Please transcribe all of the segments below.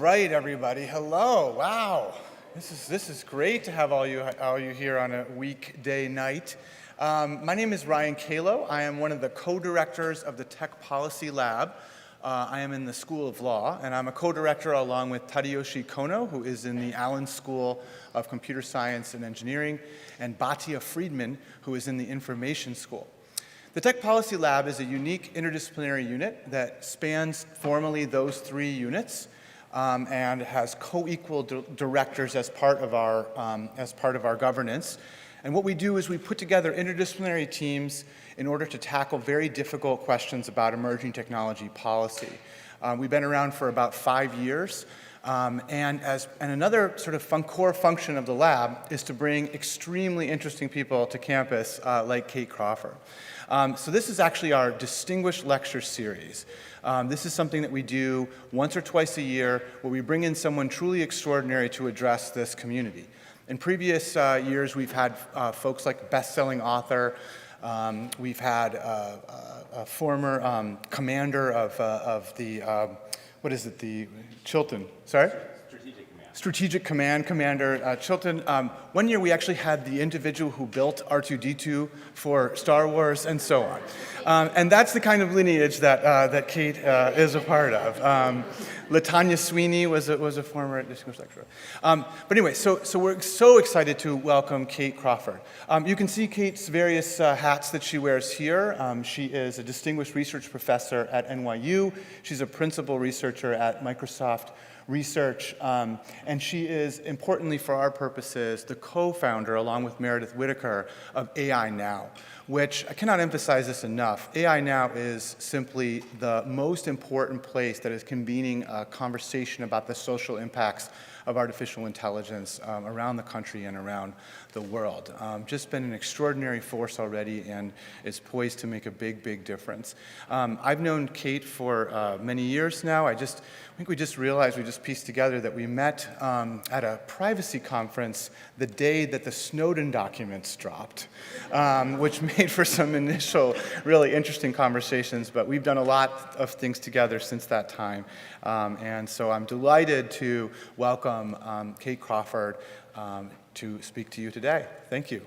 right, everybody. Hello. Wow. This is great to have all you here on a weekday night. My name is Ryan Kalo. I am one of the co-directors of the Tech Policy Lab. I am in the School of Law, and I'm a co-director along with Tadayoshi Kono, who is in the Allen School of Computer Science and Engineering, and Bhatia Friedman, who is in the Information School. The Tech Policy Lab is a unique interdisciplinary unit that spans formally those three units and has co-equal directors as part of our governance. And what we do is we put together interdisciplinary teams in order to tackle very difficult questions about emerging technology policy. We've been around for about 5 years. And another sort of core function of the lab is to bring extremely interesting people to campus like Kate Crawford. So this is actually our distinguished lecture series. This is something that we do once or twice a year where we bring in someone truly extraordinary to address this community. In previous years, we've had folks like best-selling author. We've had a former commander of the the Chilton, sorry? Strategic Command Commander Chilton. One year we actually had the individual who built R2-D2 for Star Wars and so on. And that's the kind of lineage that Kate is a part of. LaTanya Sweeney was a former distinguished lecturer. But anyway, so we're so excited to welcome Kate Crawford. You can see Kate's various hats that she wears here. She is a distinguished research professor at NYU. She's a principal researcher at Microsoft Research, and she is, importantly for our purposes, the co-founder, along with Meredith Whitaker, of AI Now, which, I cannot emphasize this enough, AI Now is simply the most important place that is convening a conversation about the social impacts of artificial intelligence around the country and around the world. Just been an extraordinary force already and is poised to make a big, big difference. I've known Kate for many years now. I think we just realized, we just pieced together that we met at a privacy conference the day that the Snowden documents dropped, which made for some initial really interesting conversations, but we've done a lot of things together since that time. And so I'm delighted to welcome Kate Crawford to speak to you today. Thank you.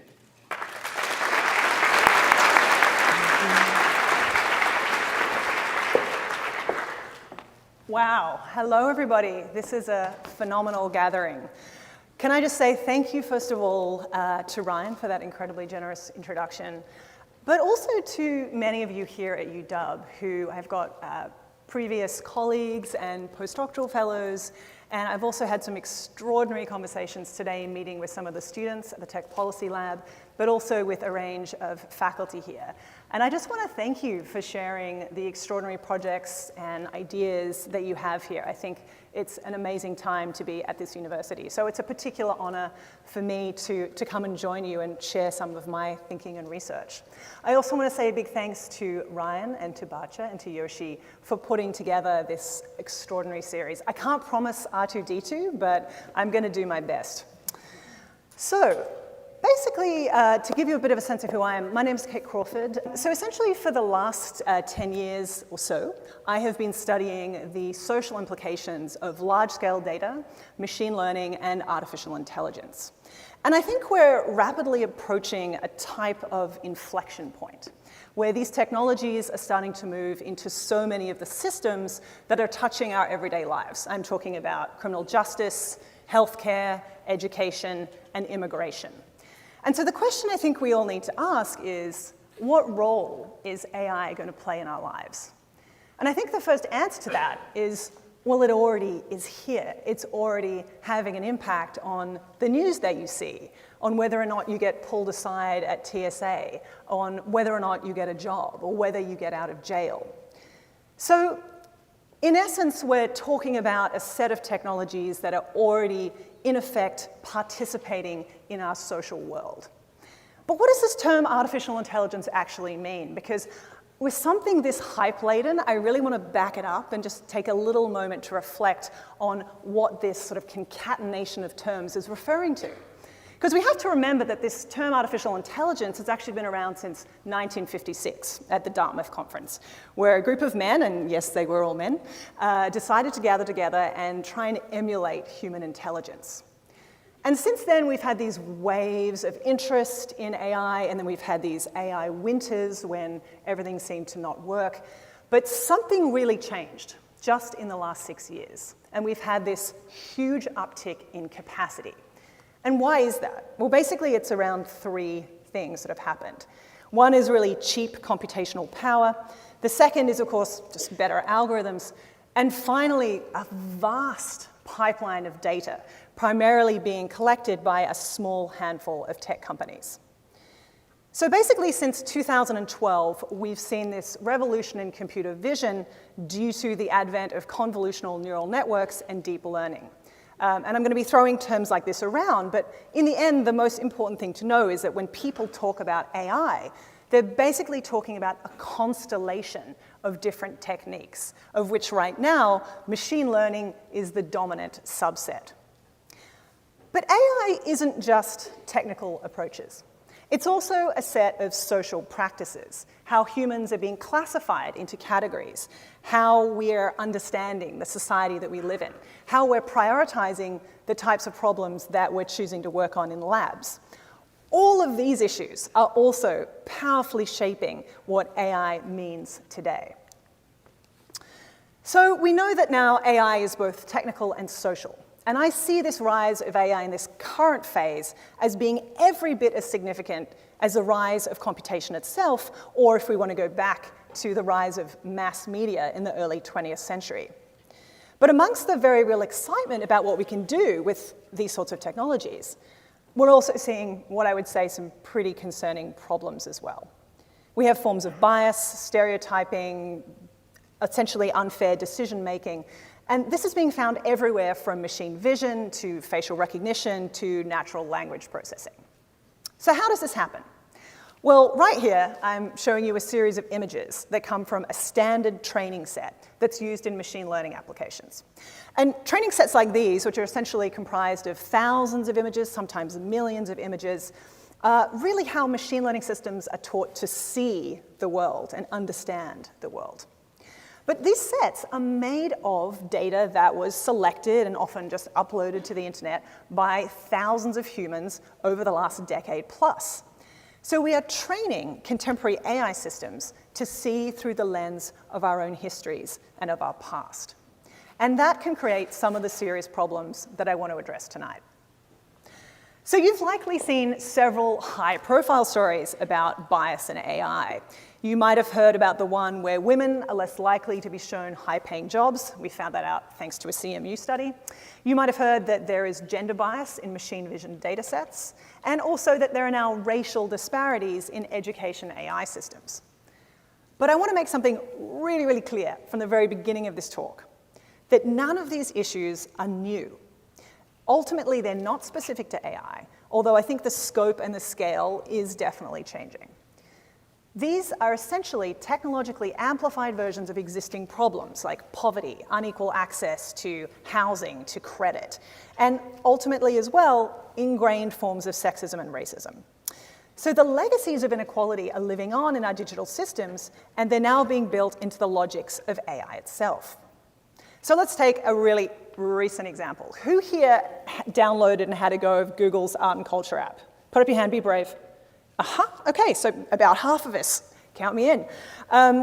Wow. Hello, everybody. This is a phenomenal gathering. Can I just say thank you, first of all, to Ryan for that incredibly generous introduction, but also to many of you here at UW who I've got previous colleagues and postdoctoral fellows, and I've also had some extraordinary conversations today meeting with some of the students at the Tech Policy Lab, but also with a range of faculty here. And I just want to thank you for sharing the extraordinary projects and ideas that you have here. I think it's an amazing time to be at this university. So it's a particular honor for me to come and join you and share some of my thinking and research. I also want to say a big thanks to Ryan and to Bhatia and to Yoshi for putting together this extraordinary series. I can't promise R2-D2, but I'm going to do my best. So, basically, to give you a bit of a sense of who I am, my name is Kate Crawford. So essentially, for the last 10 years or so, I have been studying the social implications of large-scale data, machine learning, and artificial intelligence. And I think we're rapidly approaching a type of inflection point where these technologies are starting to move into so many of the systems that are touching our everyday lives. I'm talking about criminal justice, healthcare, education, and immigration. And so the question I think we all need to ask is, what role is AI going to play in our lives? And I think the first answer to that is, well, it already is here. It's already having an impact on the news that you see, on whether or not you get pulled aside at TSA, on whether or not you get a job, or whether you get out of jail. So in essence, we're talking about a set of technologies that are already, in effect, participating in our social world. But what does this term artificial intelligence actually mean? Because with something this hype-laden, I really want to back it up and just take a little moment to reflect on what this sort of concatenation of terms is referring to. Because we have to remember that this term artificial intelligence has actually been around since 1956 at the Dartmouth Conference, where a group of men, and yes, they were all men, decided to gather together and try and emulate human intelligence. And since then, we've had these waves of interest in AI, and then we've had these AI winters when everything seemed to not work. But something really changed just in the last 6 years, and we've had this huge uptick in capacity. And why is that? Well, basically, it's around three things that have happened. One is really cheap computational power. The second is, of course, just better algorithms. And finally, a vast pipeline of data, primarily being collected by a small handful of tech companies. So basically, since 2012, we've seen this revolution in computer vision due to the advent of convolutional neural networks and deep learning. And I'm going to be throwing terms like this around, but in the end, the most important thing to know is that when people talk about AI, they're basically talking about a constellation of different techniques, of which right now, machine learning is the dominant subset. But AI isn't just technical approaches. It's also a set of social practices, how humans are being classified into categories, how we're understanding the society that we live in, how we're prioritizing the types of problems that we're choosing to work on in labs. All of these issues are also powerfully shaping what AI means today. So we know that now AI is both technical and social. And I see this rise of AI in this current phase as being every bit as significant as the rise of computation itself, or if we want to go back to the rise of mass media in the early 20th century. But amongst the very real excitement about what we can do with these sorts of technologies, we're also seeing what I would say some pretty concerning problems as well. We have forms of bias, stereotyping, essentially unfair decision-making, and this is being found everywhere from machine vision to facial recognition to natural language processing. So how does this happen? Well, right here, I'm showing you a series of images that come from a standard training set that's used in machine learning applications. And training sets like these, which are essentially comprised of thousands of images, sometimes millions of images, are really how machine learning systems are taught to see the world and understand the world. But these sets are made of data that was selected and often just uploaded to the internet by thousands of humans over the last decade plus. So we are training contemporary AI systems to see through the lens of our own histories and of our past. And that can create some of the serious problems that I want to address tonight. So you've likely seen several high-profile stories about bias in AI. You might have heard about the one where women are less likely to be shown high-paying jobs. We found that out thanks to a CMU study. You might have heard that there is gender bias in machine vision data sets, and also that there are now racial disparities in education AI systems. But I want to make something really, really clear from the very beginning of this talk, that none of these issues are new. Ultimately, they're not specific to AI, although I think the scope and the scale is definitely changing. These are essentially technologically amplified versions of existing problems like poverty, unequal access to housing, to credit, and ultimately as well, ingrained forms of sexism and racism. So the legacies of inequality are living on in our digital systems, and they're now being built into the logics of AI itself. So let's take a really recent example. Who here downloaded and had a go of Google's art and culture app? Put up your hand, be brave. Okay, so about half of us. Count me in.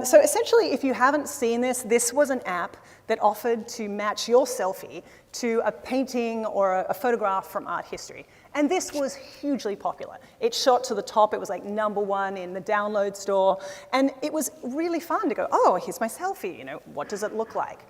So essentially, if you haven't seen this, this was an app that offered to match your selfie to a painting or a photograph from art history. And this was hugely popular. It shot to the top. It was like #1 in the download store. And it was really fun to go, oh, here's my selfie. You know, what does it look like?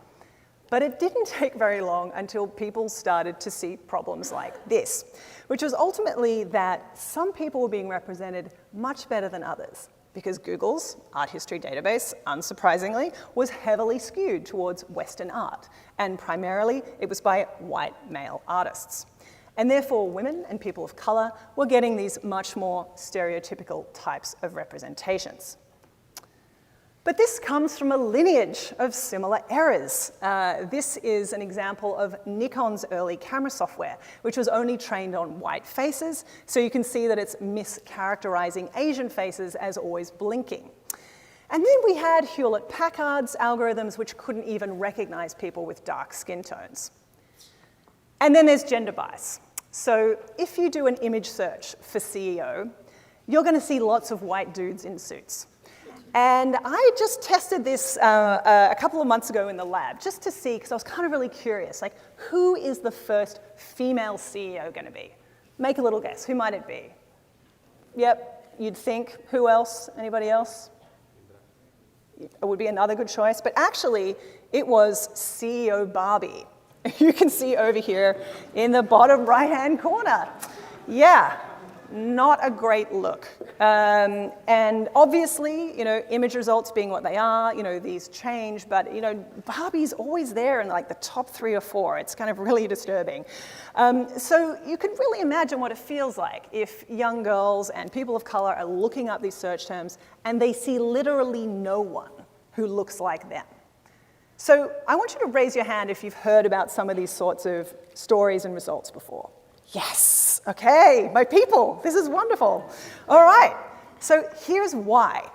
But it didn't take very long until people started to see problems like this, which was ultimately that some people were being represented much better than others, because Google's art history database, unsurprisingly, was heavily skewed towards Western art, and primarily it was by white male artists. And therefore, women and people of color were getting these much more stereotypical types of representations. But this comes from a lineage of similar errors. This is an example of Nikon's early camera software, which was only trained on white faces, so you can see that it's mischaracterizing Asian faces as always blinking. And then we had Hewlett-Packard's algorithms, which couldn't even recognize people with dark skin tones. And then there's gender bias. So if you do an image search for CEO, you're going to see lots of white dudes in suits. And I just tested this a couple of months ago in the lab, just to see, because I was kind of really curious, like, who is the first female CEO going to be? Make a little guess. Who might it be? Yep, you'd think. Who else? Anybody else? It would be another good choice. But actually, it was CEO Barbie. You can see over here in the bottom right-hand corner. Yeah. Not a great look. And obviously, image results being what they are, these change, but, Barbie's always there in like the top 3 or 4. It's kind of really disturbing. So you can really imagine what it feels like if young girls and people of color are looking up these search terms and they see literally no one who looks like them. So I want you to raise your hand if you've heard about some of these sorts of stories and results before. Yes, okay, my people, this is wonderful. All right, so here's why.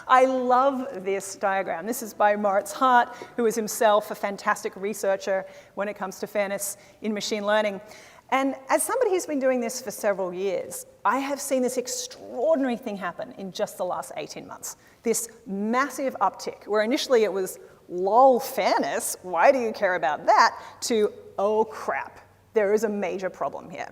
I love this diagram. This is by Moritz Hart, who is himself a fantastic researcher when it comes to fairness in machine learning. And as somebody who's been doing this for several years, I have seen this extraordinary thing happen in just the last 18 months. This massive uptick, where initially it was, lol, fairness, why do you care about that, to, oh crap. There is a major problem here.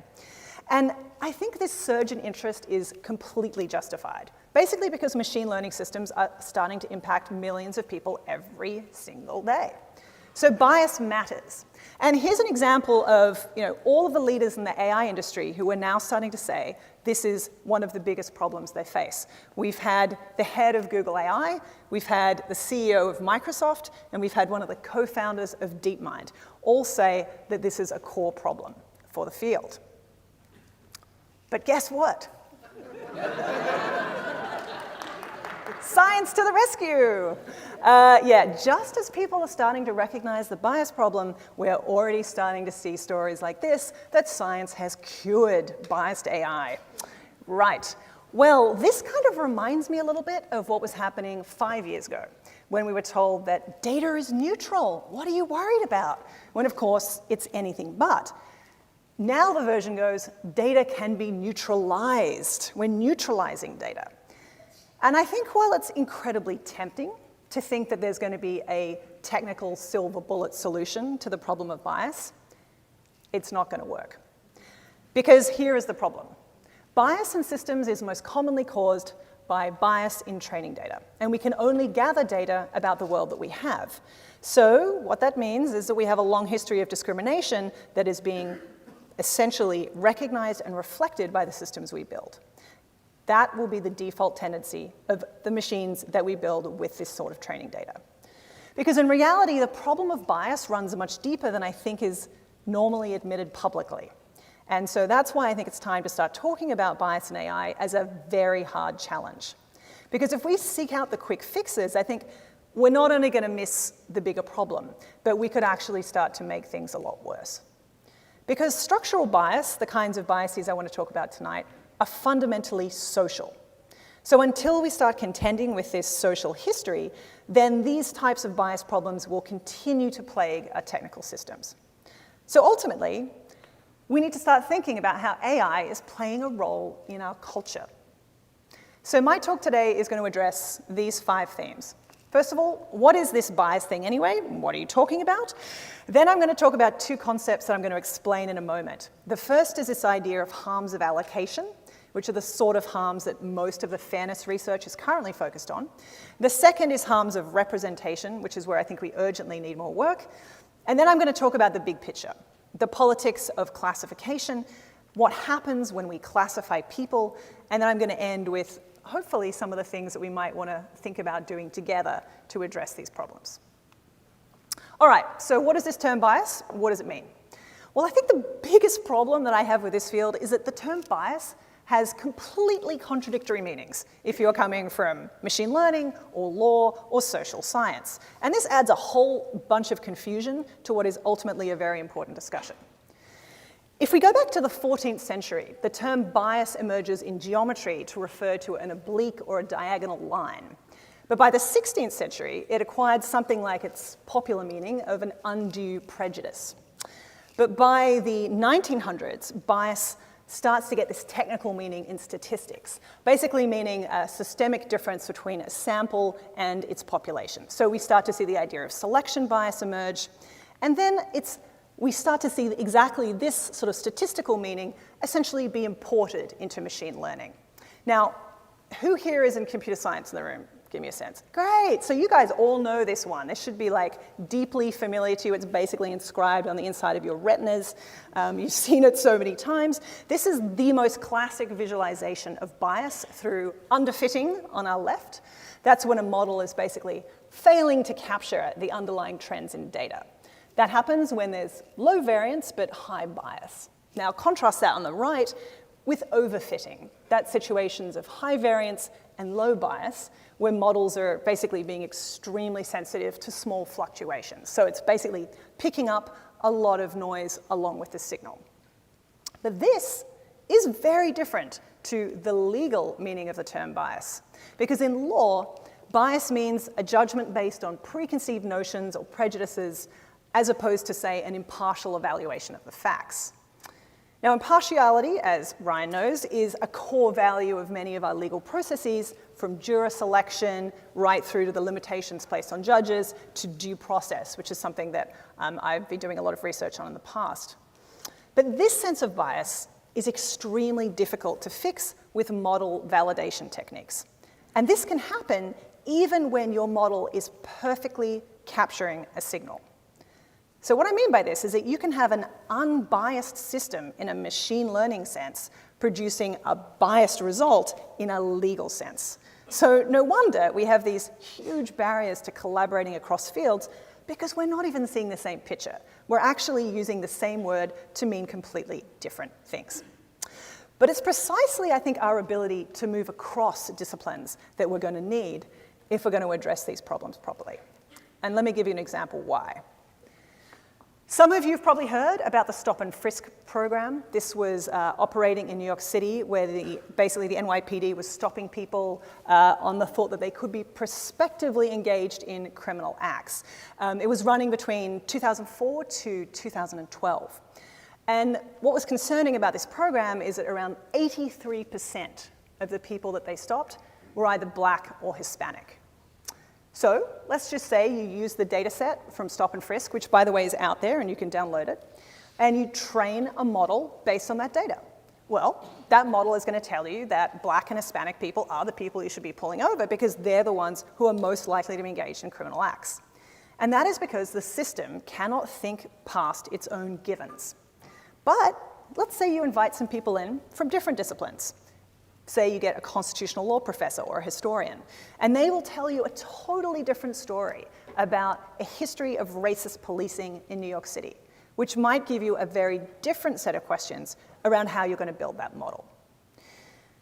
And I think this surge in interest is completely justified, basically because machine learning systems are starting to impact millions of people every single day. So bias matters. And here's an example of all of the leaders in the AI industry who are now starting to say this is one of the biggest problems they face. We've had the head of Google AI, we've had the CEO of Microsoft, and we've had one of the co-founders of DeepMind all say that this is a core problem for the field. But guess what? Science to the rescue. Just as people are starting to recognize the bias problem, we're already starting to see stories like this, that science has cured biased AI. Right. Well, this kind of reminds me a little bit of what was happening 5 years ago, when we were told that data is neutral. What are you worried about? When, of course, it's anything but. Now the version goes, data can be neutralized. We're neutralizing data. And I think while it's incredibly tempting to think that there's going to be a technical silver bullet solution to the problem of bias, it's not going to work. Because here is the problem. Bias in systems is most commonly caused by bias in training data. And we can only gather data about the world that we have. So what that means is that we have a long history of discrimination that is being essentially recognized and reflected by the systems we build. That will be the default tendency of the machines that we build with this sort of training data. Because in reality, the problem of bias runs much deeper than I think is normally admitted publicly. And so that's why I think it's time to start talking about bias in AI as a very hard challenge. Because if we seek out the quick fixes, I think we're not only going to miss the bigger problem, but we could actually start to make things a lot worse. Because structural bias, the kinds of biases I want to talk about tonight, are fundamentally social. So until we start contending with this social history, then these types of bias problems will continue to plague our technical systems. So ultimately, we need to start thinking about how AI is playing a role in our culture. So my talk today is going to address these 5 themes. First of all, what is this bias thing anyway? What are you talking about? Then I'm going to talk about 2 concepts that I'm going to explain in a moment. The first is this idea of harms of allocation, which are the sort of harms that most of the fairness research is currently focused on. The second is harms of representation, which is where I think we urgently need more work. And then I'm going to talk about the big picture, the politics of classification, what happens when we classify people, and then I'm going to end with hopefully some of the things that we might want to think about doing together to address these problems. All right, so what is this term bias? What does it mean? Well, I think the biggest problem that I have with this field is that the term bias has completely contradictory meanings if you're coming from machine learning or law or social science. And this adds a whole bunch of confusion to what is ultimately a very important discussion. If we go back to the 14th century, the term bias emerges in geometry to refer to an oblique or a diagonal line. But by the 16th century, it acquired something like its popular meaning of an undue prejudice. But by the 1900s, bias starts to get this technical meaning in statistics, basically meaning a systemic difference between a sample and its population. So we start to see the idea of selection bias emerge, and then we start to see exactly this sort of statistical meaning essentially be imported into machine learning. Now, who here is in computer science in the room? Give me a sense. Great, so you guys all know this one. This should be like deeply familiar to you. It's basically inscribed on the inside of your retinas. You've seen it so many times. This is the most classic visualization of bias through underfitting on our left. That's when a model is basically failing to capture the underlying trends in data. That happens when there's low variance but high bias. Now contrast that on the right with overfitting. That's situations of high variance and low bias, where models are basically being extremely sensitive to small fluctuations. So it's basically picking up a lot of noise along with the signal. But this is very different to the legal meaning of the term bias, because in law, bias means a judgment based on preconceived notions or prejudices, as opposed to, say, an impartial evaluation of the facts. Now, impartiality, as Ryan knows, is a core value of many of our legal processes, from juror selection right through to the limitations placed on judges to due process, which is something that I've been doing a lot of research on in the past. But this sense of bias is extremely difficult to fix with model validation techniques. And this can happen even when your model is perfectly capturing a signal. So what I mean by this is that you can have an unbiased system in a machine learning sense producing a biased result in a legal sense. So no wonder we have these huge barriers to collaborating across fields, because we're not even seeing the same picture. We're actually using the same word to mean completely different things. But it's precisely, I think, our ability to move across disciplines that we're going to need if we're going to address these problems properly. And let me give you an example why. Some of you have probably heard about the Stop and Frisk program. This was operating in New York City, where basically the NYPD was stopping people on the thought that they could be prospectively engaged in criminal acts. It was running between 2004 to 2012. And what was concerning about this program is that around 83% of the people that they stopped were either Black or Hispanic. So let's just say you use the data set from Stop and Frisk, which by the way is out there and you can download it, and you train a model based on that data. Well, that model is going to tell you that Black and Hispanic people are the people you should be pulling over because they're the ones who are most likely to be engaged in criminal acts. And that is because the system cannot think past its own givens. But let's say you invite some people in from different disciplines. Say you get a constitutional law professor or a historian, and they will tell you a totally different story about a history of racist policing in New York City, which might give you a very different set of questions around how you're going to build that model.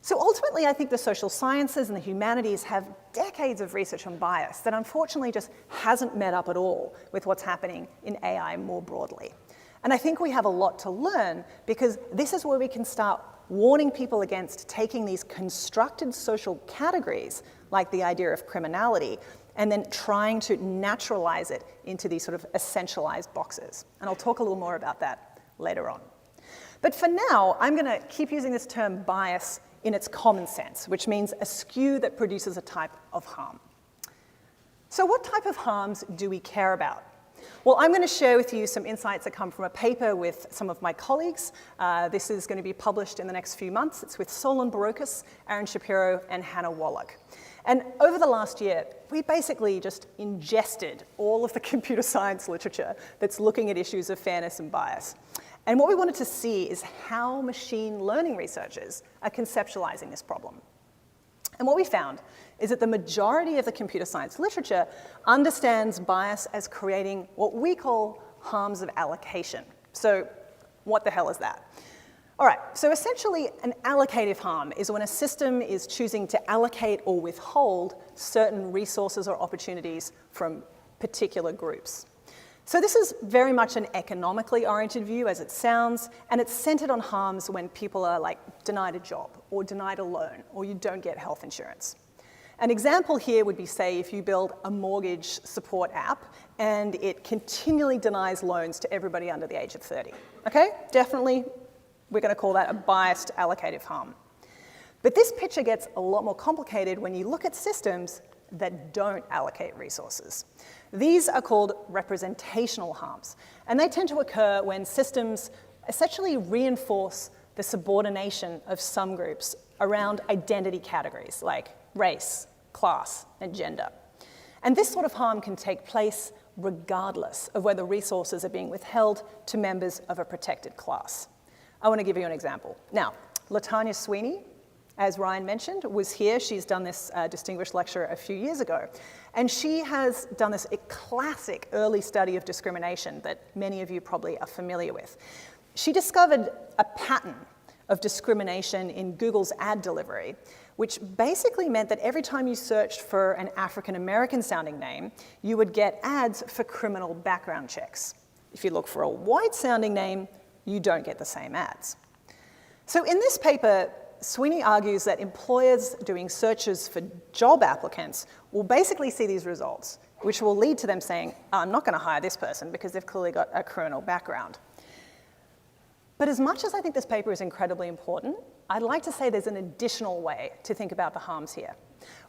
So ultimately, I think the social sciences and the humanities have decades of research on bias that unfortunately just hasn't met up at all with what's happening in AI more broadly. And I think we have a lot to learn, because this is where we can start warning people against taking these constructed social categories, like the idea of criminality, and then trying to naturalize it into these sort of essentialized boxes. And I'll talk a little more about that later on. But for now, I'm going to keep using this term bias in its common sense, which means a skew that produces a type of harm. So what type of harms do we care about? Well, I'm going to share with you some insights that come from a paper with some of my colleagues. This is going to be published in the next few months. It's with Solon Barocas, Aaron Shapiro, and Hannah Wallach. And over the last year, we basically just ingested all of the computer science literature that's looking at issues of fairness and bias. And what we wanted to see is how machine learning researchers are conceptualizing this problem. And what we found is that the majority of the computer science literature understands bias as creating what we call harms of allocation. So what the hell is that? All right, so essentially an allocative harm is when a system is choosing to allocate or withhold certain resources or opportunities from particular groups. So this is very much an economically oriented view as it sounds, and it's centered on harms when people are like denied a job or denied a loan or you don't get health insurance. An example here would be, say, if you build a mortgage support app and it continually denies loans to everybody under the age of 30. Okay, definitely we're going to call that a biased allocative harm. But this picture gets a lot more complicated when you look at systems that don't allocate resources. These are called representational harms, and they tend to occur when systems essentially reinforce the subordination of some groups around identity categories like race, class, and gender. And this sort of harm can take place regardless of whether resources are being withheld to members of a protected class. I want to give you an example. Now, LaTanya Sweeney, as Ryan mentioned, was here. She's done this distinguished lecture a few years ago. And she has done this classic early study of discrimination that many of you probably are familiar with. She discovered a pattern of discrimination in Google's ad delivery, which basically meant that every time you searched for an African-American sounding name, you would get ads for criminal background checks. If you look for a white sounding name, you don't get the same ads. So in this paper, Sweeney argues that employers doing searches for job applicants will basically see these results, which will lead to them saying, I'm not going to hire this person because they've clearly got a criminal background. But as much as I think this paper is incredibly important, I'd like to say there's an additional way to think about the harms here.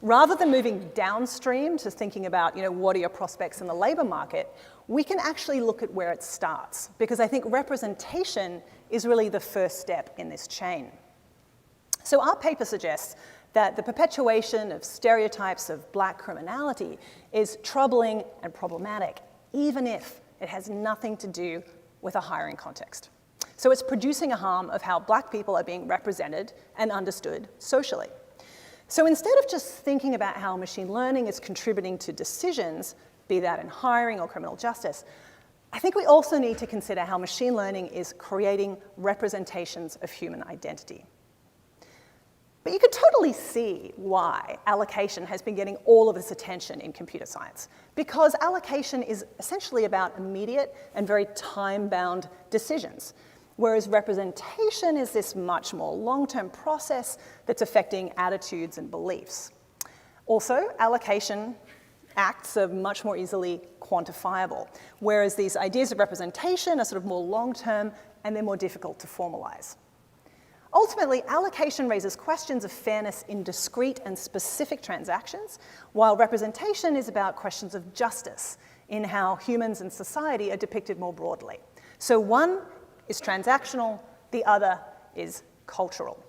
Rather than moving downstream to thinking about, what are your prospects in the labor market, we can actually look at where it starts, because I think representation is really the first step in this chain. So our paper suggests that the perpetuation of stereotypes of black criminality is troubling and problematic, even if it has nothing to do with a hiring context. So it's producing a harm of how black people are being represented and understood socially. So instead of just thinking about how machine learning is contributing to decisions, be that in hiring or criminal justice, I think we also need to consider how machine learning is creating representations of human identity. But you could totally see why allocation has been getting all of this attention in computer science, because allocation is essentially about immediate and very time-bound decisions, whereas representation is this much more long-term process that's affecting attitudes and beliefs. Also, allocation acts are much more easily quantifiable, whereas these ideas of representation are sort of more long-term and they're more difficult to formalize. Ultimately, allocation raises questions of fairness in discrete and specific transactions, while representation is about questions of justice in how humans and society are depicted more broadly. So one is transactional, the other is cultural.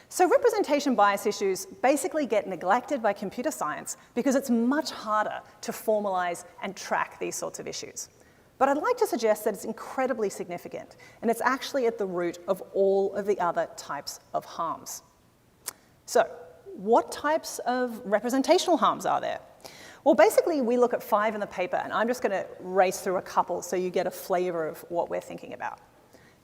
So representation bias issues basically get neglected by computer science because it's much harder to formalize and track these sorts of issues. But I'd like to suggest that it's incredibly significant, and it's actually at the root of all of the other types of harms. So, what types of representational harms are there? Well, basically, we look at 5 in the paper, and I'm just going to race through a couple so you get a flavor of what we're thinking about.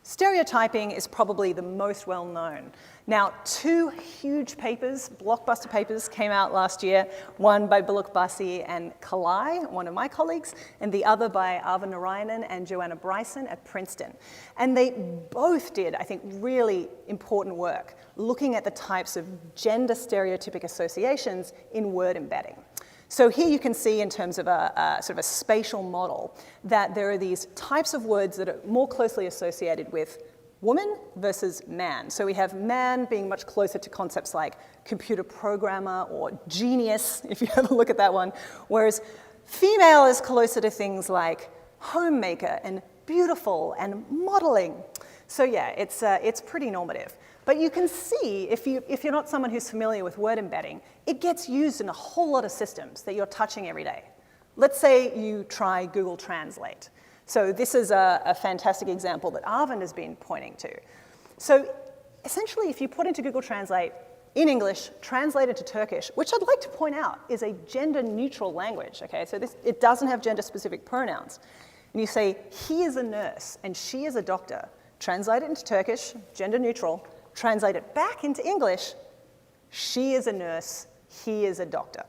Stereotyping is probably the most well-known. Now, 2 huge papers, blockbuster papers, came out last year, one by Bullock Bussey and Kalai, one of my colleagues, and the other by Arva Narayanan and Joanna Bryson at Princeton. And they both did, I think, really important work looking at the types of gender stereotypic associations in word embedding. So here you can see in terms of a sort of a spatial model that there are these types of words that are more closely associated with woman versus man. So we have man being much closer to concepts like computer programmer or genius, if you have a look at that one, whereas female is closer to things like homemaker and beautiful and modeling. So yeah, it's pretty normative. But you can see, if you're not someone who's familiar with word embedding, it gets used in a whole lot of systems that you're touching every day. Let's say you try Google Translate. So this is a fantastic example that Arvind has been pointing to. So essentially, if you put into Google Translate in English, translate it to Turkish, which I'd like to point out is a gender-neutral language, okay? So it doesn't have gender-specific pronouns. And you say, he is a nurse and she is a doctor, translate it into Turkish, gender neutral, translate it back into English, she is a nurse, he is a doctor.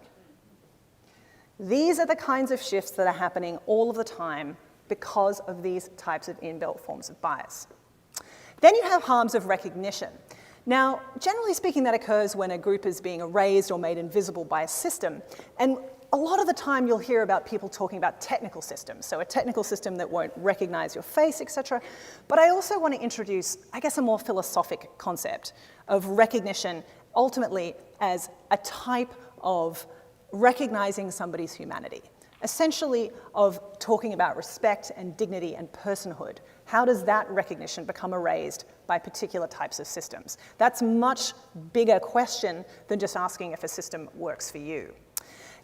These are the kinds of shifts that are happening all of the time because of these types of inbuilt forms of bias. Then you have harms of recognition. Now, generally speaking, that occurs when a group is being erased or made invisible by a system. And a lot of the time you'll hear about people talking about technical systems, so a technical system that won't recognize your face, etc. But I also want to introduce, I guess, a more philosophic concept of recognition ultimately as a type of recognizing somebody's humanity, essentially of talking about respect and dignity and personhood. How does that recognition become erased by particular types of systems? That's a much bigger question than just asking if a system works for you.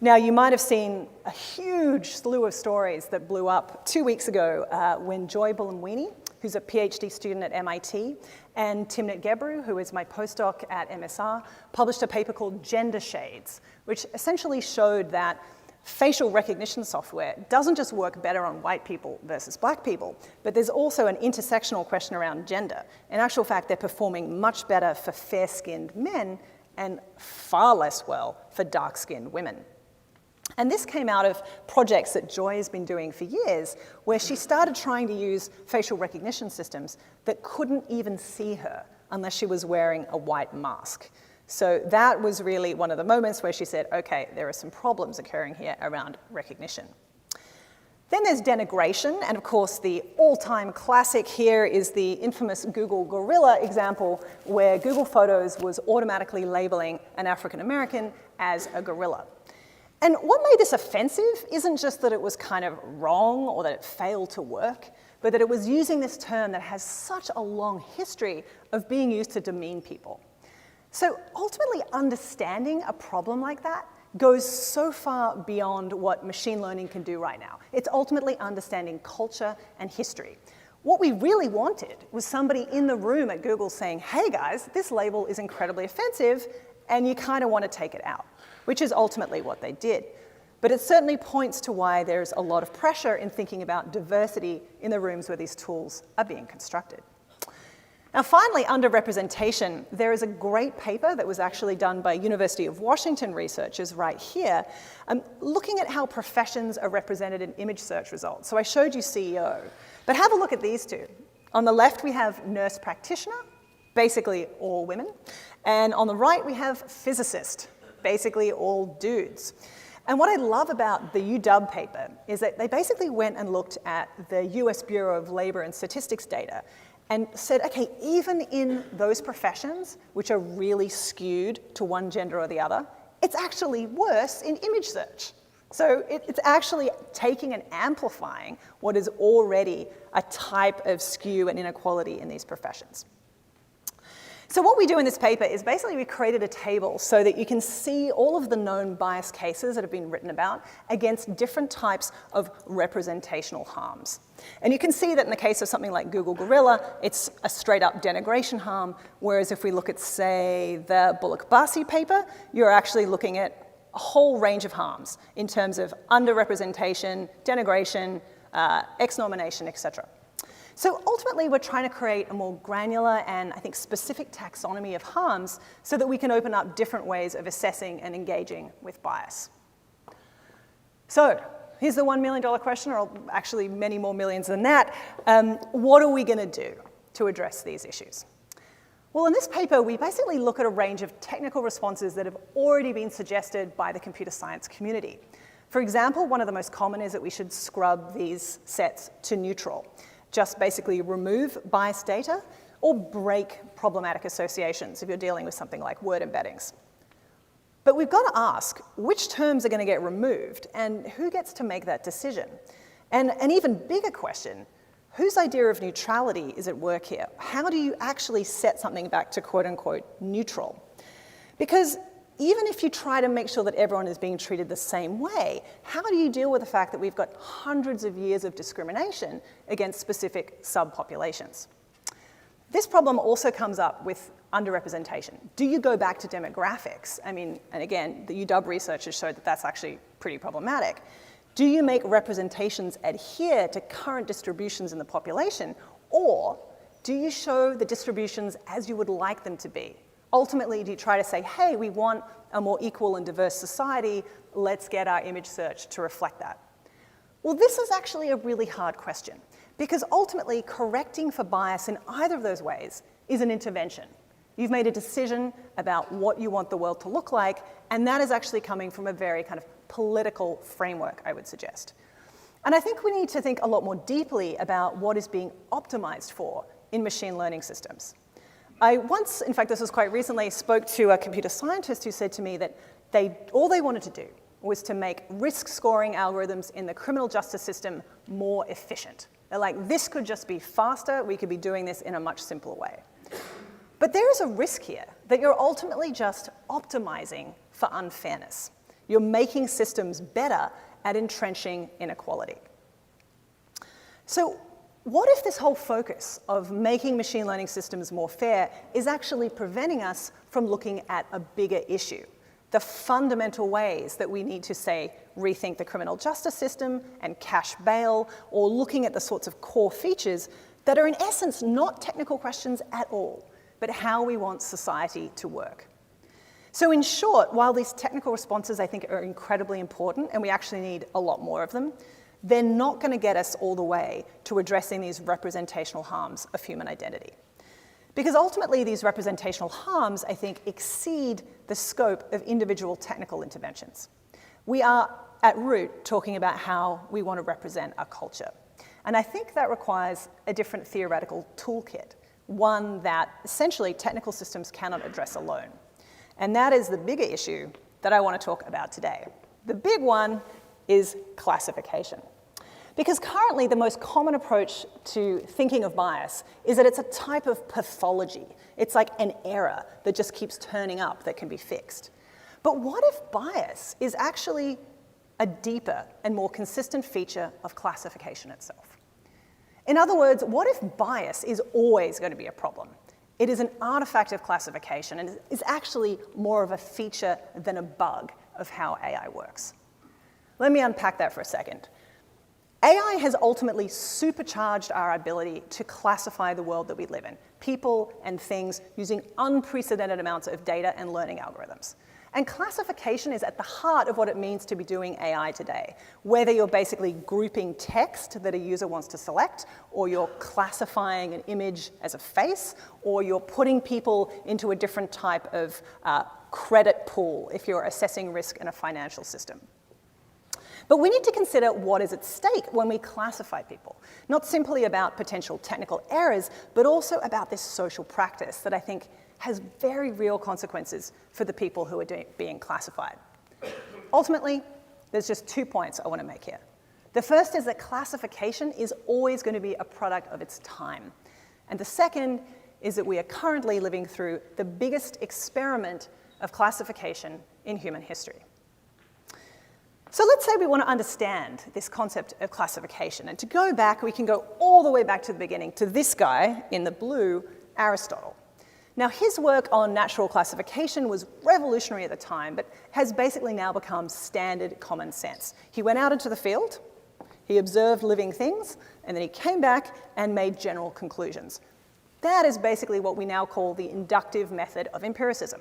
Now, you might have seen a huge slew of stories that blew up 2 weeks ago when Joy Buolamwini, who's a PhD student at MIT, and Timnit Gebru, who is my postdoc at MSR, published a paper called Gender Shades, which essentially showed that facial recognition software doesn't just work better on white people versus black people, but there's also an intersectional question around gender. In actual fact, they're performing much better for fair-skinned men and far less well for dark-skinned women. And this came out of projects that Joy has been doing for years, where she started trying to use facial recognition systems that couldn't even see her unless she was wearing a white mask. So that was really one of the moments where she said, okay, there are some problems occurring here around recognition. Then there's denigration, and of course the all-time classic here is the infamous Google Gorilla example, where Google Photos was automatically labeling an African American as a gorilla. And what made this offensive isn't just that it was kind of wrong or that it failed to work, but that it was using this term that has such a long history of being used to demean people. So ultimately, understanding a problem like that goes so far beyond what machine learning can do right now. It's ultimately understanding culture and history. What we really wanted was somebody in the room at Google saying, hey guys, this label is incredibly offensive, and you kind of want to take it out, which is ultimately what they did. But it certainly points to why there's a lot of pressure in thinking about diversity in the rooms where these tools are being constructed. Now finally, underrepresentation, there is a great paper that was actually done by University of Washington researchers right here, looking at how professions are represented in image search results. So I showed you CEO, but have a look at these two. On the left, we have nurse practitioner, basically all women. And on the right, we have physicist, basically all dudes. And what I love about the UW paper is that they basically went and looked at the US Bureau of Labor and Statistics data and said, okay, even in those professions, which are really skewed to one gender or the other, it's actually worse in image search. So it's actually taking and amplifying what is already a type of skew and inequality in these professions. So what we do in this paper is basically we created a table so that you can see all of the known bias cases that have been written about against different types of representational harms. And you can see that in the case of something like Google Gorilla, it's a straight up denigration harm, whereas if we look at, say, the Bullock-Barsi paper, you're actually looking at a whole range of harms in terms of underrepresentation, denigration, exnomination, etc. So ultimately, we're trying to create a more granular and, I think, specific taxonomy of harms so that we can open up different ways of assessing and engaging with bias. So here's the $1 million question, or actually many more millions than that. What are we going to do to address these issues? Well, in this paper, we basically look at a range of technical responses that have already been suggested by the computer science community. For example, one of the most common is that we should scrub these sets to neutral. Just basically remove biased data or break problematic associations if you're dealing with something like word embeddings. But we've got to ask, which terms are going to get removed and who gets to make that decision? And an even bigger question, whose idea of neutrality is at work here? How do you actually set something back to quote unquote neutral? Because even if you try to make sure that everyone is being treated the same way, how do you deal with the fact that we've got hundreds of years of discrimination against specific subpopulations? This problem also comes up with underrepresentation. Do you go back to demographics? I mean, and again, the UW researchers showed that that's actually pretty problematic. Do you make representations adhere to current distributions in the population, or Do you show the distributions as you would like them to be? Ultimately, do you try to say, hey, we want a more equal and diverse society, let's get our image search to reflect that? Well, this is actually a really hard question, because ultimately correcting for bias in either of those ways is an intervention. You've made a decision about what you want the world to look like, and that is actually coming from a very kind of political framework, I would suggest. And I think we need to think a lot more deeply about what is being optimized for in machine learning systems. I once, in fact this was quite recently, spoke to a computer scientist who said to me that all they wanted to do was to make risk scoring algorithms in the criminal justice system more efficient. They're like, this could just be faster, we could be doing this in a much simpler way. But there is a risk here that you're ultimately just optimizing for unfairness. You're making systems better at entrenching inequality. So what if this whole focus of making machine learning systems more fair is actually preventing us from looking at a bigger issue? The fundamental ways that we need to, say, rethink the criminal justice system and cash bail, or looking at the sorts of core features that are in essence not technical questions at all, but how we want society to work. So in short, while these technical responses I think are incredibly important, and we actually need a lot more of them, they're not going to get us all the way to addressing these representational harms of human identity. Because ultimately, these representational harms, I think, exceed the scope of individual technical interventions. We are, at root, talking about how we want to represent our culture. And I think that requires a different theoretical toolkit, one that essentially technical systems cannot address alone. And that is the bigger issue that I want to talk about today. The big one is classification. Because currently, the most common approach to thinking of bias is that it's a type of pathology. It's like an error that just keeps turning up that can be fixed. But what if bias is actually a deeper and more consistent feature of classification itself? In other words, what if bias is always going to be a problem? It is an artifact of classification and is actually more of a feature than a bug of how AI works. Let me unpack that for a second. AI has ultimately supercharged our ability to classify the world that we live in, people and things, using unprecedented amounts of data and learning algorithms. And classification is at the heart of what it means to be doing AI today. Whether you're basically grouping text that a user wants to select, or you're classifying an image as a face, or you're putting people into a different type of credit pool if you're assessing risk in a financial system. But we need to consider what is at stake when we classify people, not simply about potential technical errors, but also about this social practice that I think has very real consequences for the people who are being classified. Ultimately, there's just 2 points I want to make here. The first is that classification is always going to be a product of its time. And the second is that we are currently living through the biggest experiment of classification in human history. So let's say we want to understand this concept of classification. And to go back, we can go all the way back to the beginning, to this guy in the blue, Aristotle. Now, his work on natural classification was revolutionary at the time, but has basically now become standard common sense. He went out into the field, he observed living things, and then he came back and made general conclusions. That is basically what we now call the inductive method of empiricism.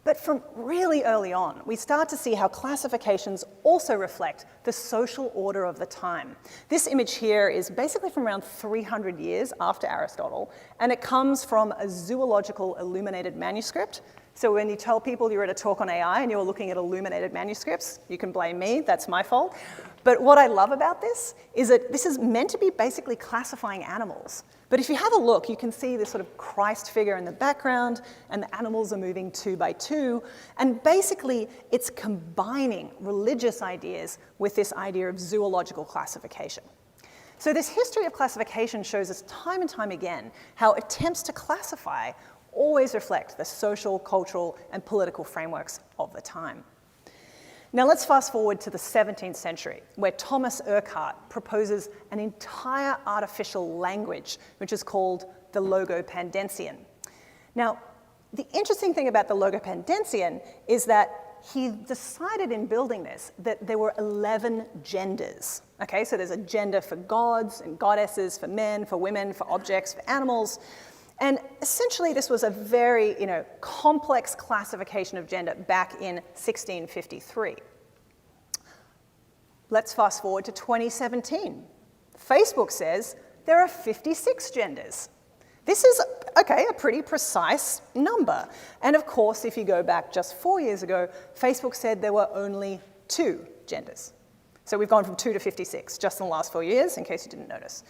But from really early on, we start to see how classifications also reflect the social order of the time. This image here is basically from around 300 years after Aristotle, and it comes from a zoological illuminated manuscript. So when you tell people you're at a talk on AI and you're looking at illuminated manuscripts, you can blame me, that's my fault. But what I love about this is that this is meant to be basically classifying animals. But if you have a look, you can see this sort of Christ figure in the background, and the animals are moving 2 by 2. And basically, it's combining religious ideas with this idea of zoological classification. So this history of classification shows us time and time again how attempts to classify always reflect the social, cultural, and political frameworks of the time. Now let's fast forward to the 17th century, where Thomas Urquhart proposes an entire artificial language, which is called the Logopandensian. Now, the interesting thing about the Logopandensian is that he decided in building this that there were 11 genders. Okay, so there's a gender for gods and goddesses, for men, for women, for objects, for animals. And essentially this was a very, complex classification of gender back in 1653. Let's fast forward to 2017. Facebook says there are 56 genders. This is, a pretty precise number. And of course, if you go back just 4 years ago, Facebook said there were only 2 genders. So we've gone from 2 to 56 just in the last 4 years, in case you didn't notice.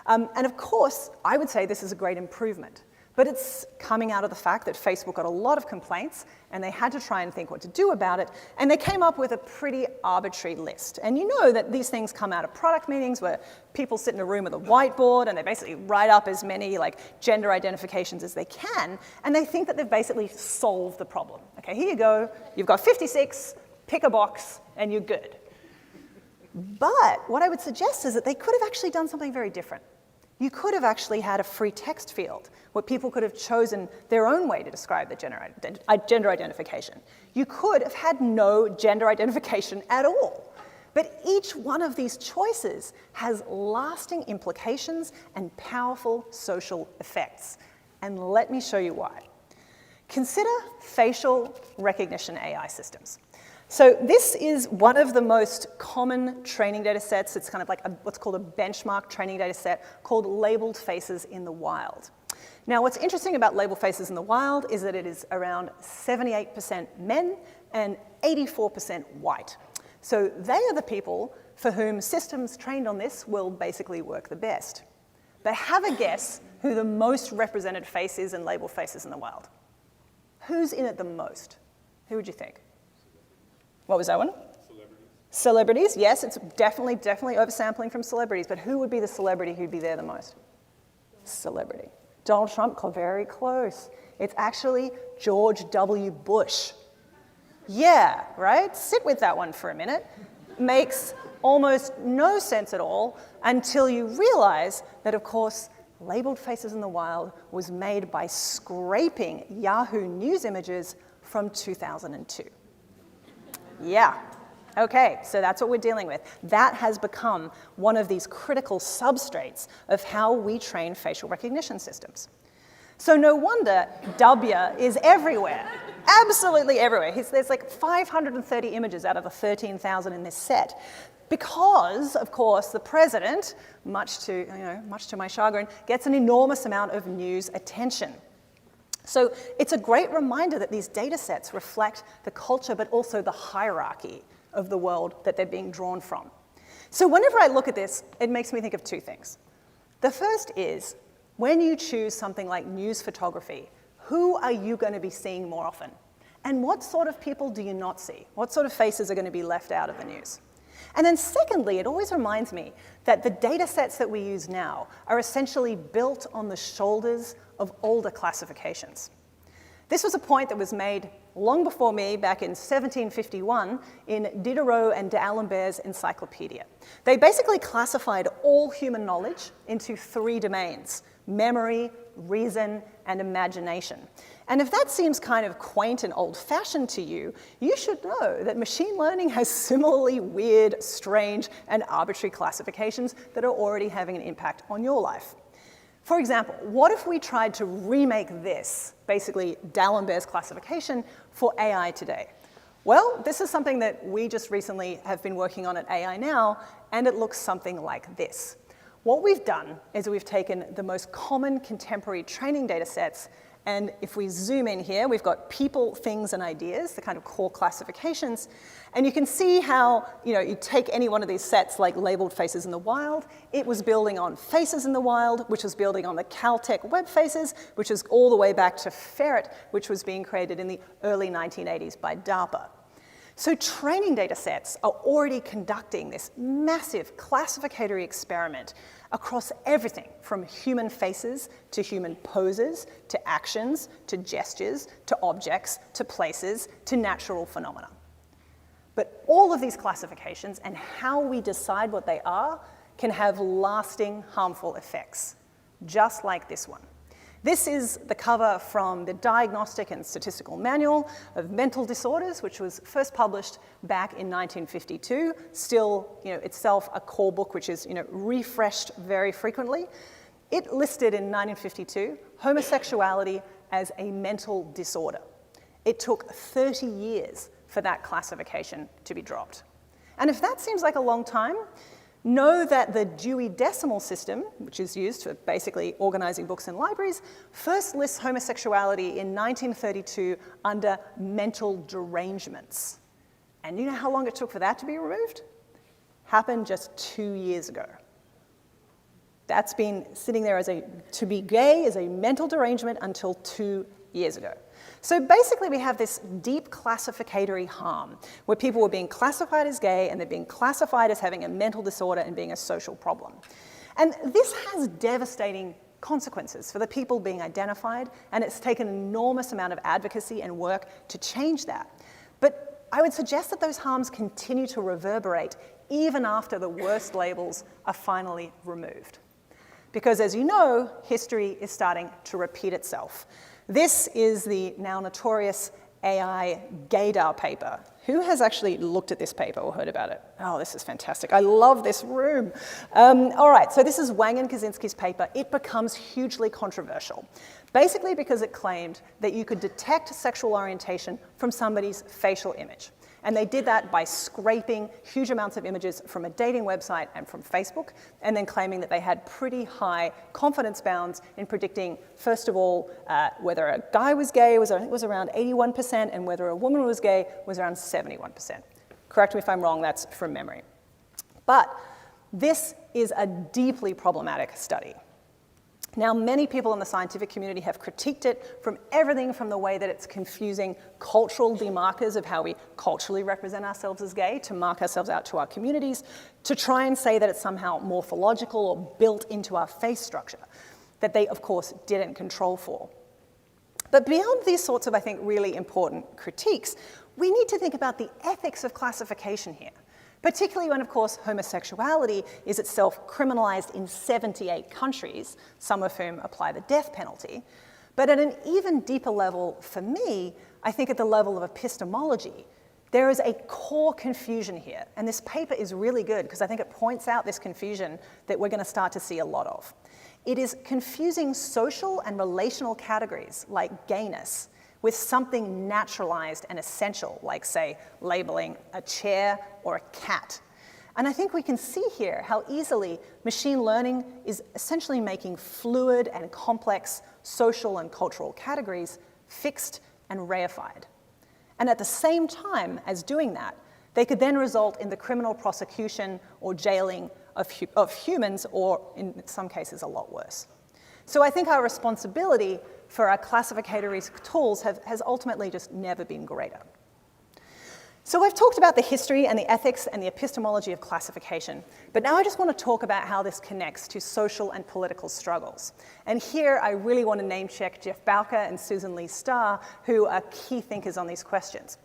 And of course, I would say this is a great improvement. But it's coming out of the fact that Facebook got a lot of complaints, and they had to try and think what to do about it, and they came up with a pretty arbitrary list. And you know that these things come out of product meetings where people sit in a room with a whiteboard, and they basically write up as many gender identifications as they can, and they think that they've basically solved the problem. Okay, here you go, you've got 56, pick a box, and you're good. But what I would suggest is that they could have actually done something very different. You could have actually had a free text field where people could have chosen their own way to describe the gender identification. You could have had no gender identification at all. But each one of these choices has lasting implications and powerful social effects. And let me show you why. Consider facial recognition AI systems. So this is one of the most common training data sets. It's kind of like what's called a benchmark training data set called labeled faces in the wild. Now, what's interesting about labeled faces in the wild is that it is around 78% men and 84% white. So they are the people for whom systems trained on this will basically work the best. But have a guess who the most represented face is in labeled faces in the wild. Who's in it the most? Who would you think? What was that one? Celebrities, yes, it's definitely oversampling from celebrities, but who would be the celebrity who'd be there the most? Celebrity. Donald Trump, very close. It's actually George W. Bush. Yeah, right? Sit with that one for a minute. Makes almost no sense at all until you realize that, of course, labeled faces in the wild was made by scraping Yahoo News images from 2002. Yeah, okay, so that's what we're dealing with. That has become one of these critical substrates of how we train facial recognition systems. So no wonder W is everywhere, absolutely everywhere. There's 530 images out of the 13,000 in this set. Because, of course, the president, much to my chagrin, gets an enormous amount of news attention. So it's a great reminder that these data sets reflect the culture, but also the hierarchy of the world that they're being drawn from. So whenever I look at this, it makes me think of 2 things. The first is, when you choose something like news photography, who are you going to be seeing more often? And what sort of people do you not see? What sort of faces are going to be left out of the news? And then secondly, it always reminds me that the data sets that we use now are essentially built on the shoulders of older classifications. This was a point that was made long before me, back in 1751, in Diderot and d'Alembert's encyclopedia. They basically classified all human knowledge into 3 domains: memory, reason, and imagination. And if that seems kind of quaint and old-fashioned to you, you should know that machine learning has similarly weird, strange, and arbitrary classifications that are already having an impact on your life. For example, what if we tried to remake this, basically d'Alembert's classification, for AI today? Well, this is something that we just recently have been working on at AI Now, and it looks something like this. What we've done is we've taken the most common contemporary training data sets, and if we zoom in here, we've got people, things, and ideas, the kind of core classifications. And you can see how, you take any one of these sets, like labeled faces in the wild. It was building on faces in the wild, which was building on the Caltech web faces, which is all the way back to Ferret, which was being created in the early 1980s by DARPA. So training data sets are already conducting this massive classificatory experiment across everything from human faces to human poses, to actions, to gestures, to objects, to places, to natural phenomena. But all of these classifications and how we decide what they are can have lasting harmful effects, just like this one. This is the cover from the Diagnostic and Statistical Manual of Mental Disorders, which was first published back in 1952, still, itself a core book which is, refreshed very frequently. It listed in 1952 homosexuality as a mental disorder. It took 30 years for that classification to be dropped. And if that seems like a long time, know that the Dewey Decimal System, which is used for basically organizing books in libraries, first lists homosexuality in 1932 under mental derangements. And you know how long it took for that to be removed? Happened just 2 years ago. That's been sitting there to be gay as a mental derangement until 2 years ago. So basically we have this deep classificatory harm where people were being classified as gay and they're being classified as having a mental disorder and being a social problem. And this has devastating consequences for the people being identified, and it's taken an enormous amount of advocacy and work to change that. But I would suggest that those harms continue to reverberate even after the worst labels are finally removed. Because as you know, history is starting to repeat itself. This is the now notorious AI gaydar paper. Who has actually looked at this paper or heard about it? Oh, this is fantastic. I love this room. All right, so this is Wang and Kaczynski's paper. It becomes hugely controversial, basically because it claimed that you could detect sexual orientation from somebody's facial image. And they did that by scraping huge amounts of images from a dating website and from Facebook, and then claiming that they had pretty high confidence bounds in predicting, first of all, whether a guy was gay was around 81%, and whether a woman was gay was around 71%. Correct me if I'm wrong, that's from memory. But this is a deeply problematic study. Now, many people in the scientific community have critiqued it from everything from the way that it's confusing cultural demarkers of how we culturally represent ourselves as gay to mark ourselves out to our communities, to try and say that it's somehow morphological or built into our face structure, that they, of course, didn't control for. But beyond these sorts of, I think, really important critiques, we need to think about the ethics of classification here. Particularly when, of course, homosexuality is itself criminalized in 78 countries, some of whom apply the death penalty. But at an even deeper level, for me, I think at the level of epistemology, there is a core confusion here. And this paper is really good because I think it points out this confusion that we're going to start to see a lot of. It is confusing social and relational categories like gayness with something naturalized and essential, like, say, labeling a chair or a cat. And I think we can see here how easily machine learning is essentially making fluid and complex social and cultural categories fixed and reified. And at the same time as doing that, they could then result in the criminal prosecution or jailing of humans, or in some cases, a lot worse. So I think our responsibility for our classificatory tools has ultimately just never been greater. So I've talked about the history and the ethics and the epistemology of classification, but now I just want to talk about how this connects to social and political struggles. And here I really want to name check Jeff Bowker and Susan Lee Starr, who are key thinkers on these questions.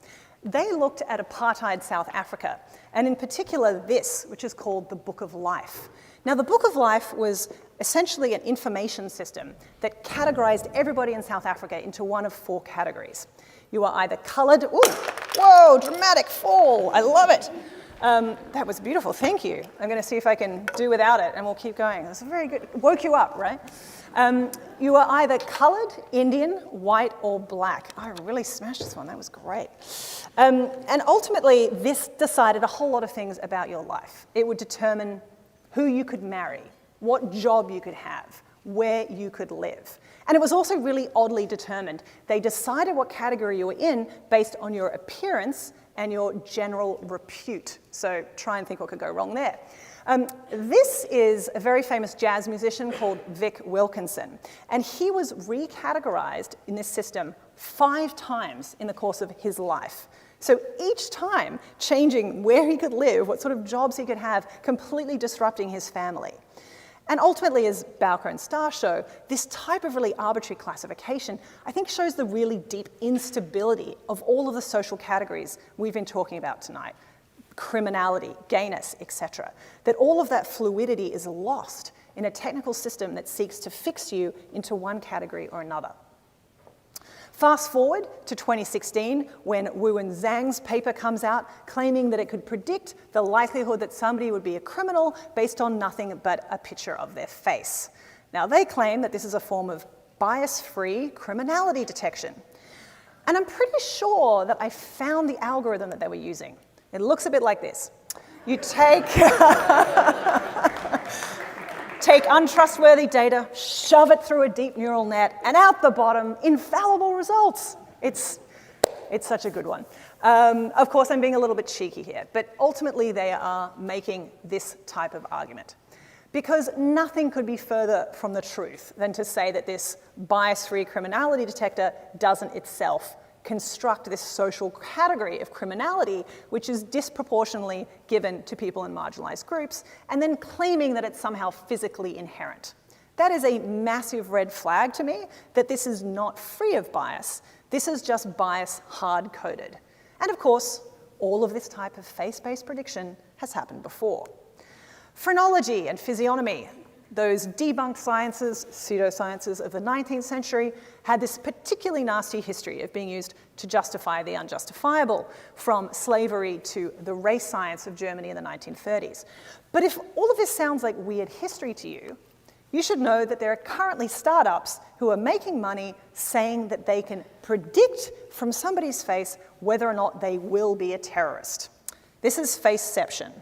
They looked at apartheid South Africa, and in particular this, which is called the Book of Life. Now, the Book of Life was essentially an information system that categorized everybody in South Africa into one of 4 categories. You are either colored, ooh, whoa, dramatic fall, I love it. That was beautiful, thank you. I'm gonna see if I can do without it, and we'll keep going. That's very good, woke you up, right? You are either colored, Indian, white, or black. I really smashed this one, that was great. And ultimately, this decided a whole lot of things about your life. It would determine who you could marry, what job you could have, where you could live. And it was also really oddly determined. They decided what category you were in based on your appearance and your general repute. So try and think what could go wrong there. This is a very famous jazz musician called Vic Wilkinson. And he was recategorized in this system 5 times in the course of his life. So each time changing where he could live, what sort of jobs he could have, completely disrupting his family. And ultimately, as Bowker and Starr show, this type of really arbitrary classification, I think, shows the really deep instability of all of the social categories we've been talking about tonight. Criminality, gayness, etc. That all of that fluidity is lost in a technical system that seeks to fix you into one category or another. Fast forward to 2016, when Wu and Zhang's paper comes out claiming that it could predict the likelihood that somebody would be a criminal based on nothing but a picture of their face. Now, they claim that this is a form of bias-free criminality detection. And I'm pretty sure that I found the algorithm that they were using. It looks a bit like this. You take untrustworthy data, shove it through a deep neural net, and out the bottom, infallible results. It's such a good one. Of course, I'm being a little bit cheeky here, but ultimately they are making this type of argument. Because nothing could be further from the truth than to say that this bias-free criminality detector doesn't itself construct this social category of criminality, which is disproportionately given to people in marginalized groups, and then claiming that it's somehow physically inherent. That is a massive red flag to me, that this is not free of bias. This is just bias hard-coded. And of course, all of this type of face-based prediction has happened before. Phrenology and physiognomy, those debunked sciences, pseudosciences of the 19th century, had this particularly nasty history of being used to justify the unjustifiable, from slavery to the race science of Germany in the 1930s. But if all of this sounds like weird history to you, you should know that there are currently startups who are making money saying that they can predict from somebody's face whether or not they will be a terrorist. This is faceception.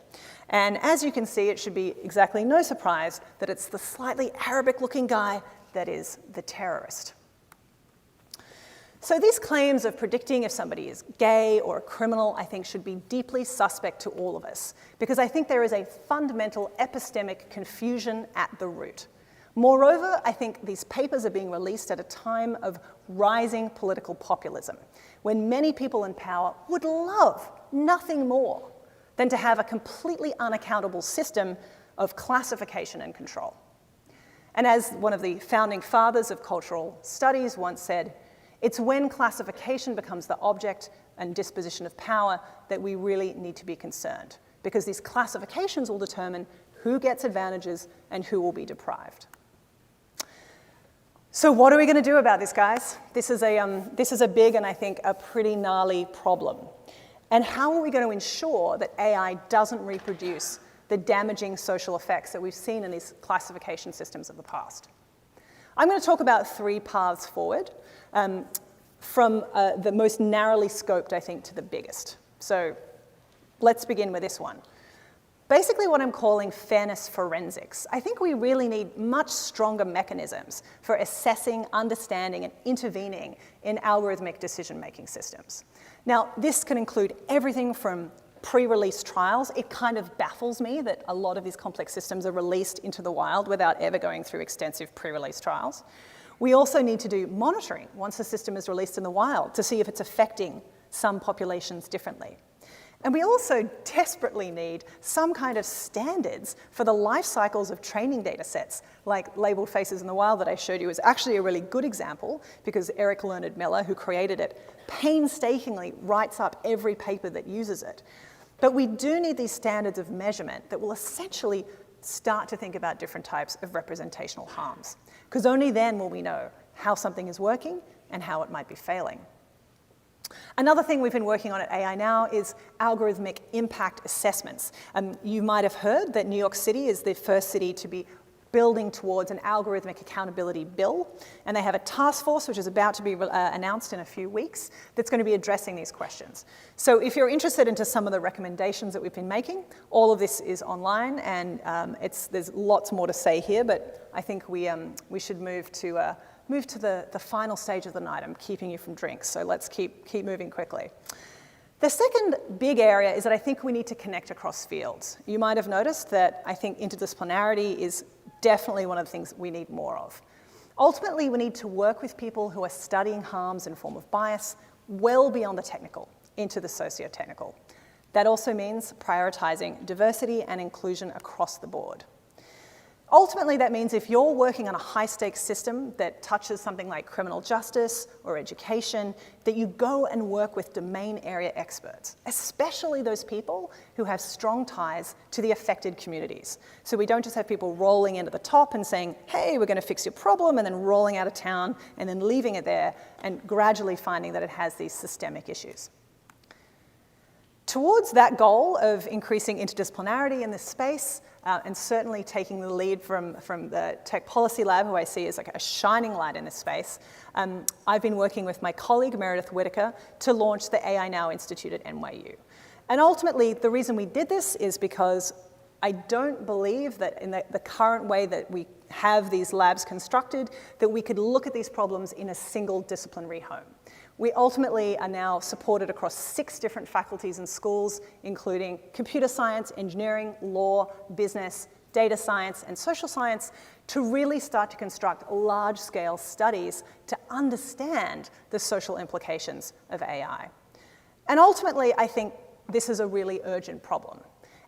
And as you can see, it should be exactly no surprise that it's the slightly Arabic-looking guy that is the terrorist. So these claims of predicting if somebody is gay or a criminal, I think, should be deeply suspect to all of us, because I think there is a fundamental epistemic confusion at the root. Moreover, I think these papers are being released at a time of rising political populism, when many people in power would love nothing more than to have a completely unaccountable system of classification and control. And as one of the founding fathers of cultural studies once said, it's when classification becomes the object and disposition of power that we really need to be concerned, because these classifications will determine who gets advantages and who will be deprived. So what are we going to do about this, guys? This is a big and I think a pretty gnarly problem. And how are we going to ensure that AI doesn't reproduce the damaging social effects that we've seen in these classification systems of the past? I'm going to talk about 3 paths forward, from the most narrowly scoped, I think, to the biggest. So let's begin with this one. Basically what I'm calling fairness forensics. I think we really need much stronger mechanisms for assessing, understanding, and intervening in algorithmic decision-making systems. Now, this can include everything from pre-release trials. It kind of baffles me that a lot of these complex systems are released into the wild without ever going through extensive pre-release trials. We also need to do monitoring once a system is released in the wild to see if it's affecting some populations differently. And we also desperately need some kind of standards for the life cycles of training data sets, like labeled faces in the wild that I showed you is actually a really good example, because Eric Learned Miller, who created it, painstakingly writes up every paper that uses it. But we do need these standards of measurement that will essentially start to think about different types of representational harms, because only then will we know how something is working and how it might be failing. Another thing we've been working on at AI Now is algorithmic impact assessments. You might have heard that New York City is the first city to be building towards an algorithmic accountability bill, and they have a task force which is about to be announced in a few weeks that's going to be addressing these questions. So if you're interested into some of the recommendations that we've been making, all of this is online, and there's lots more to say here, but I think we should move to the final stage of the night. I'm keeping you from drinks, so let's keep moving quickly. The second big area is that I think we need to connect across fields. You might have noticed that I think interdisciplinarity is definitely one of the things we need more of. Ultimately, we need to work with people who are studying harms in form of bias well beyond the technical into the socio-technical. That also means prioritizing diversity and inclusion across the board. Ultimately, that means if you're working on a high-stakes system that touches something like criminal justice or education, that you go and work with domain area experts, especially those people who have strong ties to the affected communities. So we don't just have people rolling into the top and saying, hey, we're going to fix your problem, and then rolling out of town and then leaving it there and gradually finding that it has these systemic issues. Towards that goal of increasing interdisciplinarity in this space, and certainly taking the lead from the Tech Policy Lab, who I see as like a shining light in this space, I've been working with my colleague Meredith Whitaker to launch the AI Now Institute at NYU. And ultimately, the reason we did this is because I don't believe that in the current way that we have these labs constructed, that we could look at these problems in a single disciplinary home. We ultimately are now supported across 6 different faculties and schools, including computer science, engineering, law, business, data science, and social science, to really start to construct large-scale studies to understand the social implications of AI. And ultimately, I think this is a really urgent problem.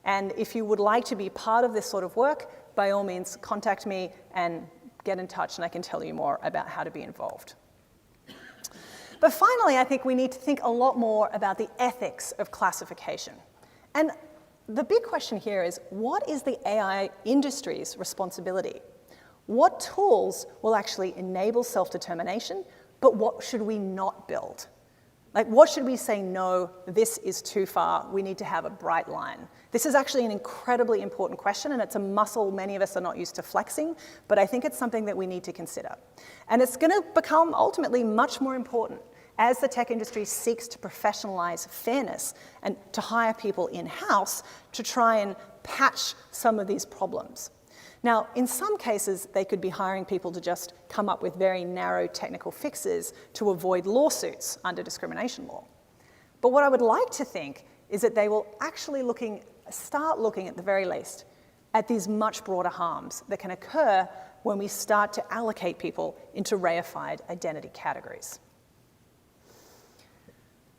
And if you would like to be part of this sort of work, by all means, contact me and get in touch, and I can tell you more about how to be involved. But finally, I think we need to think a lot more about the ethics of classification. And the big question here is, what is the AI industry's responsibility? What tools will actually enable self-determination, but what should we not build? Like, what should we say, no, this is too far, we need to have a bright line? This is actually an incredibly important question, and it's a muscle many of us are not used to flexing, but I think it's something that we need to consider. And it's going to become ultimately much more important as the tech industry seeks to professionalize fairness and to hire people in-house to try and patch some of these problems. Now, in some cases, they could be hiring people to just come up with very narrow technical fixes to avoid lawsuits under discrimination law. But what I would like to think is that they will actually start looking at the very least at these much broader harms that can occur when we start to allocate people into reified identity categories.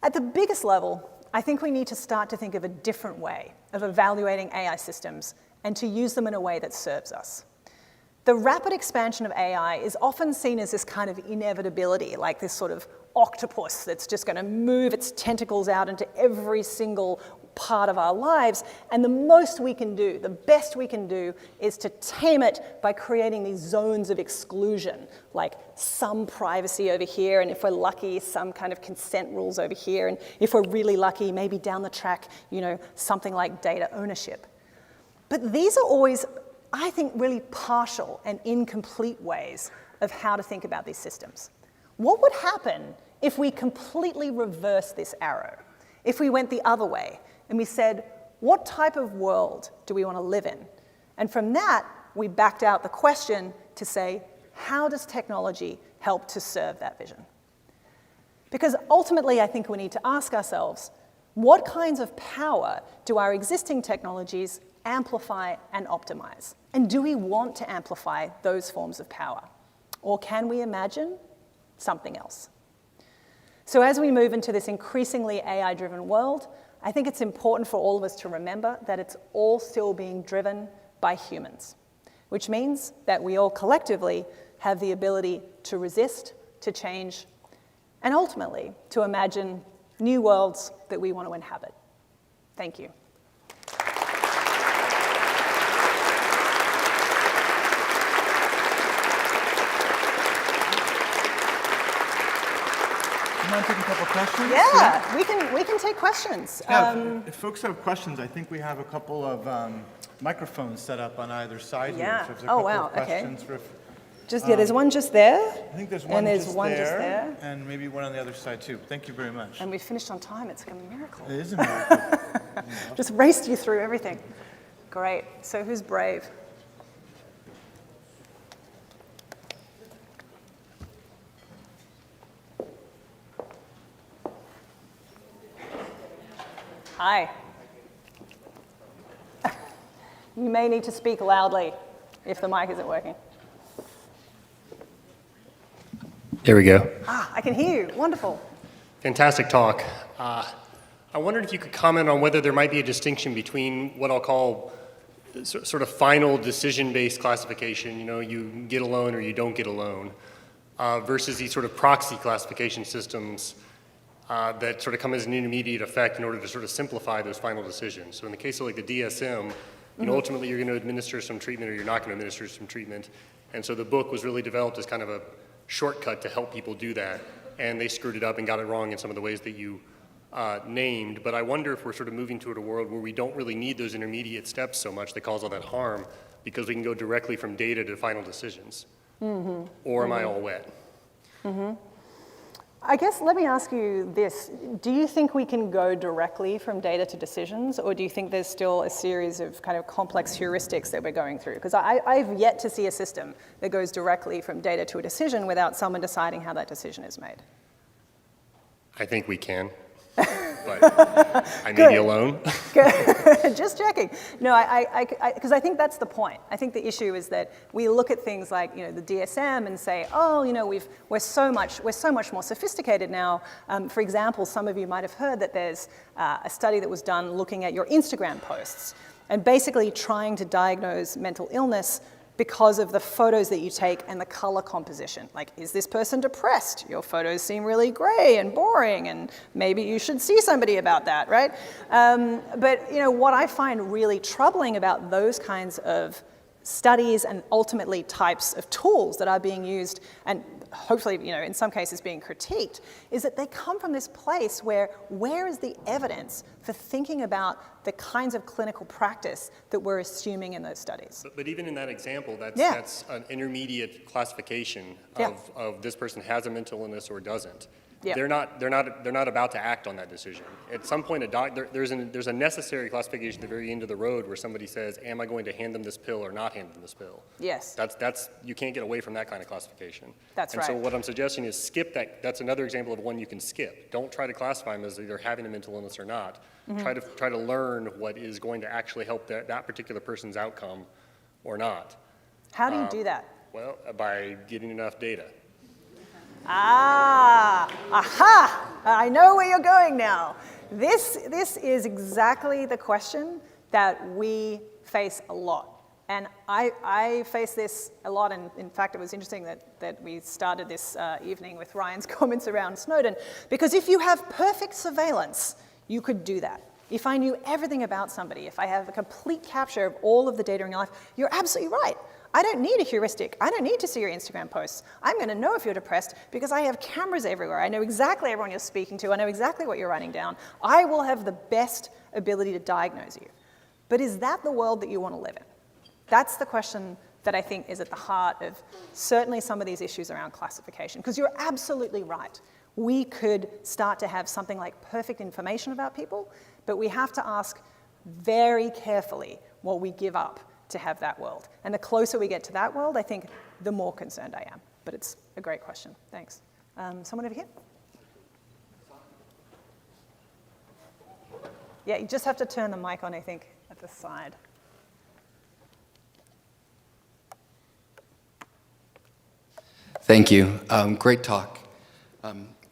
At the biggest level, I think we need to start to think of a different way of evaluating AI systems and to use them in a way that serves us. The rapid expansion of AI is often seen as this kind of inevitability, like this sort of octopus that's just going to move its tentacles out into every single part of our lives, and the most we can do, the best we can do, is to tame it by creating these zones of exclusion, like some privacy over here, and if we're lucky, some kind of consent rules over here, and if we're really lucky, maybe down the track, something like data ownership. But these are always, I think, really partial and incomplete ways of how to think about these systems. What would happen if we completely reversed this arrow? If we went the other way and we said, what type of world do we want to live in? And from that, we backed out the question to say, how does technology help to serve that vision? Because ultimately, I think we need to ask ourselves, what kinds of power do our existing technologies amplify and optimize? And do we want to amplify those forms of power? Or can we imagine something else? So as we move into this increasingly AI-driven world, I think it's important for all of us to remember that it's all still being driven by humans, which means that we all collectively have the ability to resist, to change, and ultimately to imagine new worlds that we want to inhabit. Thank you. Mind taking a couple questions? Yeah, we can take questions. Yeah, if folks have questions, I think we have a couple of microphones set up on either side here. So if there's a couple of questions for there's one just there. I think there's one, just there, and maybe one on the other side too. Thank you very much. And we finished on time. It's like a miracle. It is a miracle. Just raced you through everything. Great. So who's brave? Hi. You may need to speak loudly if the mic isn't working. There we go. I can hear you. Wonderful. Fantastic talk. I wondered if you could comment on whether there might be a distinction between what I'll call sort of final decision-based classification, you know, you get a loan or you don't get a loan, versus these sort of proxy classification systems that sort of come as an intermediate effect in order to sort of simplify those final decisions. So in the case of like the DSM, you know, ultimately you're going to administer some treatment or you're not going to administer some treatment. And so the book was really developed as kind of a shortcut to help people do that. And they screwed it up and got it wrong in some of the ways that you named. But I wonder if we're sort of moving toward a world where we don't really need those intermediate steps so much that cause all that harm, because we can go directly from data to final decisions. Mm-hmm. Or am I all wet? Mm-hmm. I guess let me ask you this. Do you think we can go directly from data to decisions, or do you think there's still a series of kind of complex heuristics that we're going through? Because I've yet to see a system that goes directly from data to a decision without someone deciding how that decision is made. I think we can. But I may be alone. Just checking. No, because I think that's the point. I think the issue is that we look at things like, you know, the DSM and say, oh, you know, we're so much more sophisticated now. For example, some of you might have heard that there's a study that was done looking at your Instagram posts and basically trying to diagnose mental illness because of the photos that you take and the color composition. Like, is this person depressed? Your photos seem really gray and boring, and maybe you should see somebody about that, right? But you know, what I find really troubling about those kinds of studies and ultimately types of tools that are being used and hopefully, you know, in some cases being critiqued, is that they come from this place where is the evidence for thinking about the kinds of clinical practice that we're assuming in those studies? But even in that example, that's an intermediate classification of this person has a mental illness or doesn't. Yeah. They're not about to act on that decision. At some point, there's a necessary classification at the very end of the road where somebody says, "Am I going to hand them this pill or not hand them this pill?" Yes. That's you can't get away from that kind of classification. That's right. And so what I'm suggesting is skip that. That's another example of one you can skip. Don't try to classify them as either having a mental illness or not. Mm-hmm. Try to learn what is going to actually help that particular person's outcome or not. How do you do that? Well, by getting enough data. Aha! I know where you're going now. This is exactly the question that we face a lot. And I face this a lot, and in fact, it was interesting that we started this evening with Ryan's comments around Snowden, because if you have perfect surveillance, you could do that. If I knew everything about somebody, if I have a complete capture of all of the data in your life, you're absolutely right. I don't need a heuristic. I don't need to see your Instagram posts. I'm going to know if you're depressed because I have cameras everywhere. I know exactly everyone you're speaking to. I know exactly what you're writing down. I will have the best ability to diagnose you. But is that the world that you want to live in? That's the question that I think is at the heart of certainly some of these issues around classification. Because you're absolutely right. We could start to have something like perfect information about people, but we have to ask very carefully what we give up to have that world. And the closer we get to that world, I think the more concerned I am. But it's a great question. Thanks. Someone over here? Yeah, you just have to turn the mic on, I think, at the side. Thank you. Great talk.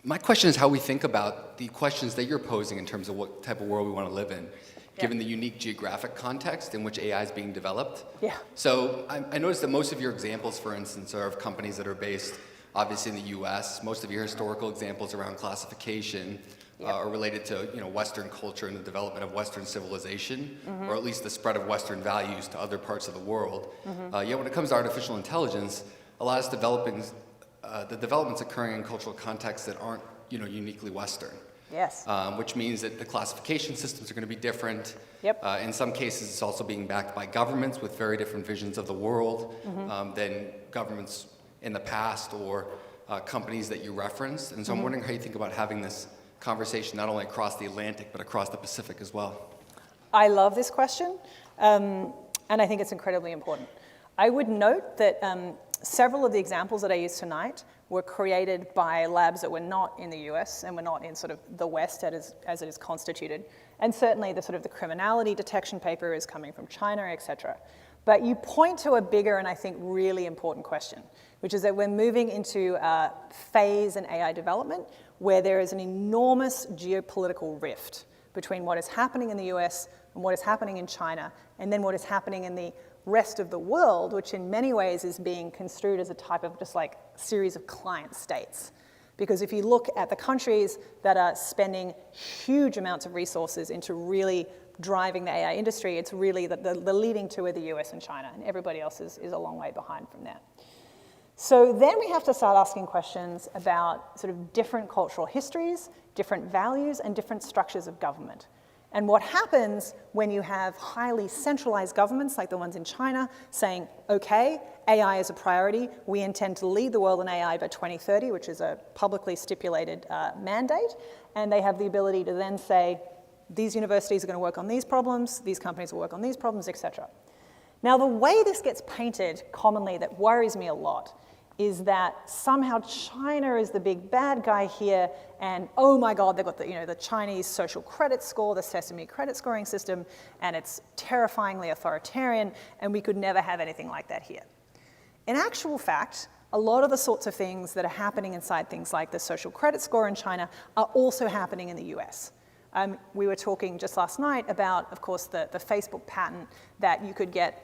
My question is how we think about the questions that you're posing in terms of what type of world we want to live in, given the unique geographic context in which AI is being developed. Yeah. So I noticed that most of your examples, for instance, are of companies that are based, obviously, in the US. Most of your historical examples around classification are related to, you know, Western culture and the development of Western civilization, or at least the spread of Western values to other parts of the world. Yet when it comes to artificial intelligence, a lot of the developments occurring in cultural contexts that aren't, you know, uniquely Western. Yes. Which means that the classification systems are going to be different. Yep. In some cases, it's also being backed by governments with very different visions of the world than governments in the past or companies that you referenced. And so I'm wondering how you think about having this conversation not only across the Atlantic, but across the Pacific as well. I love this question, and I think it's incredibly important. I would note that several of the examples that I used tonight were created by labs that were not in the US and were not in sort of the West as it is constituted. And certainly the sort of the criminality detection paper is coming from China, et cetera. But you point to a bigger and I think really important question, which is that we're moving into a phase in AI development where there is an enormous geopolitical rift between what is happening in the US and what is happening in China, and then what is happening in the rest of the world, which in many ways is being construed as a type of just like series of client states. Because if you look at the countries that are spending huge amounts of resources into really driving the AI industry, it's really the leading two are the US and China, and everybody else is a long way behind from that. So then we have to start asking questions about sort of different cultural histories, different values, and different structures of government. And what happens when you have highly centralized governments like the ones in China saying, okay, AI is a priority, we intend to lead the world in AI by 2030, which is a publicly stipulated mandate, and they have the ability to then say, these universities are going to work on these problems, these companies will work on these problems, etc. Now, the way this gets painted commonly that worries me a lot is that somehow China is the big bad guy here, and oh my God, they've got the Chinese social credit score, the Sesame credit scoring system, and it's terrifyingly authoritarian, and we could never have anything like that here. In actual fact, a lot of the sorts of things that are happening inside things like the social credit score in China are also happening in the US. We were talking just last night about, of course, the Facebook patent that you could get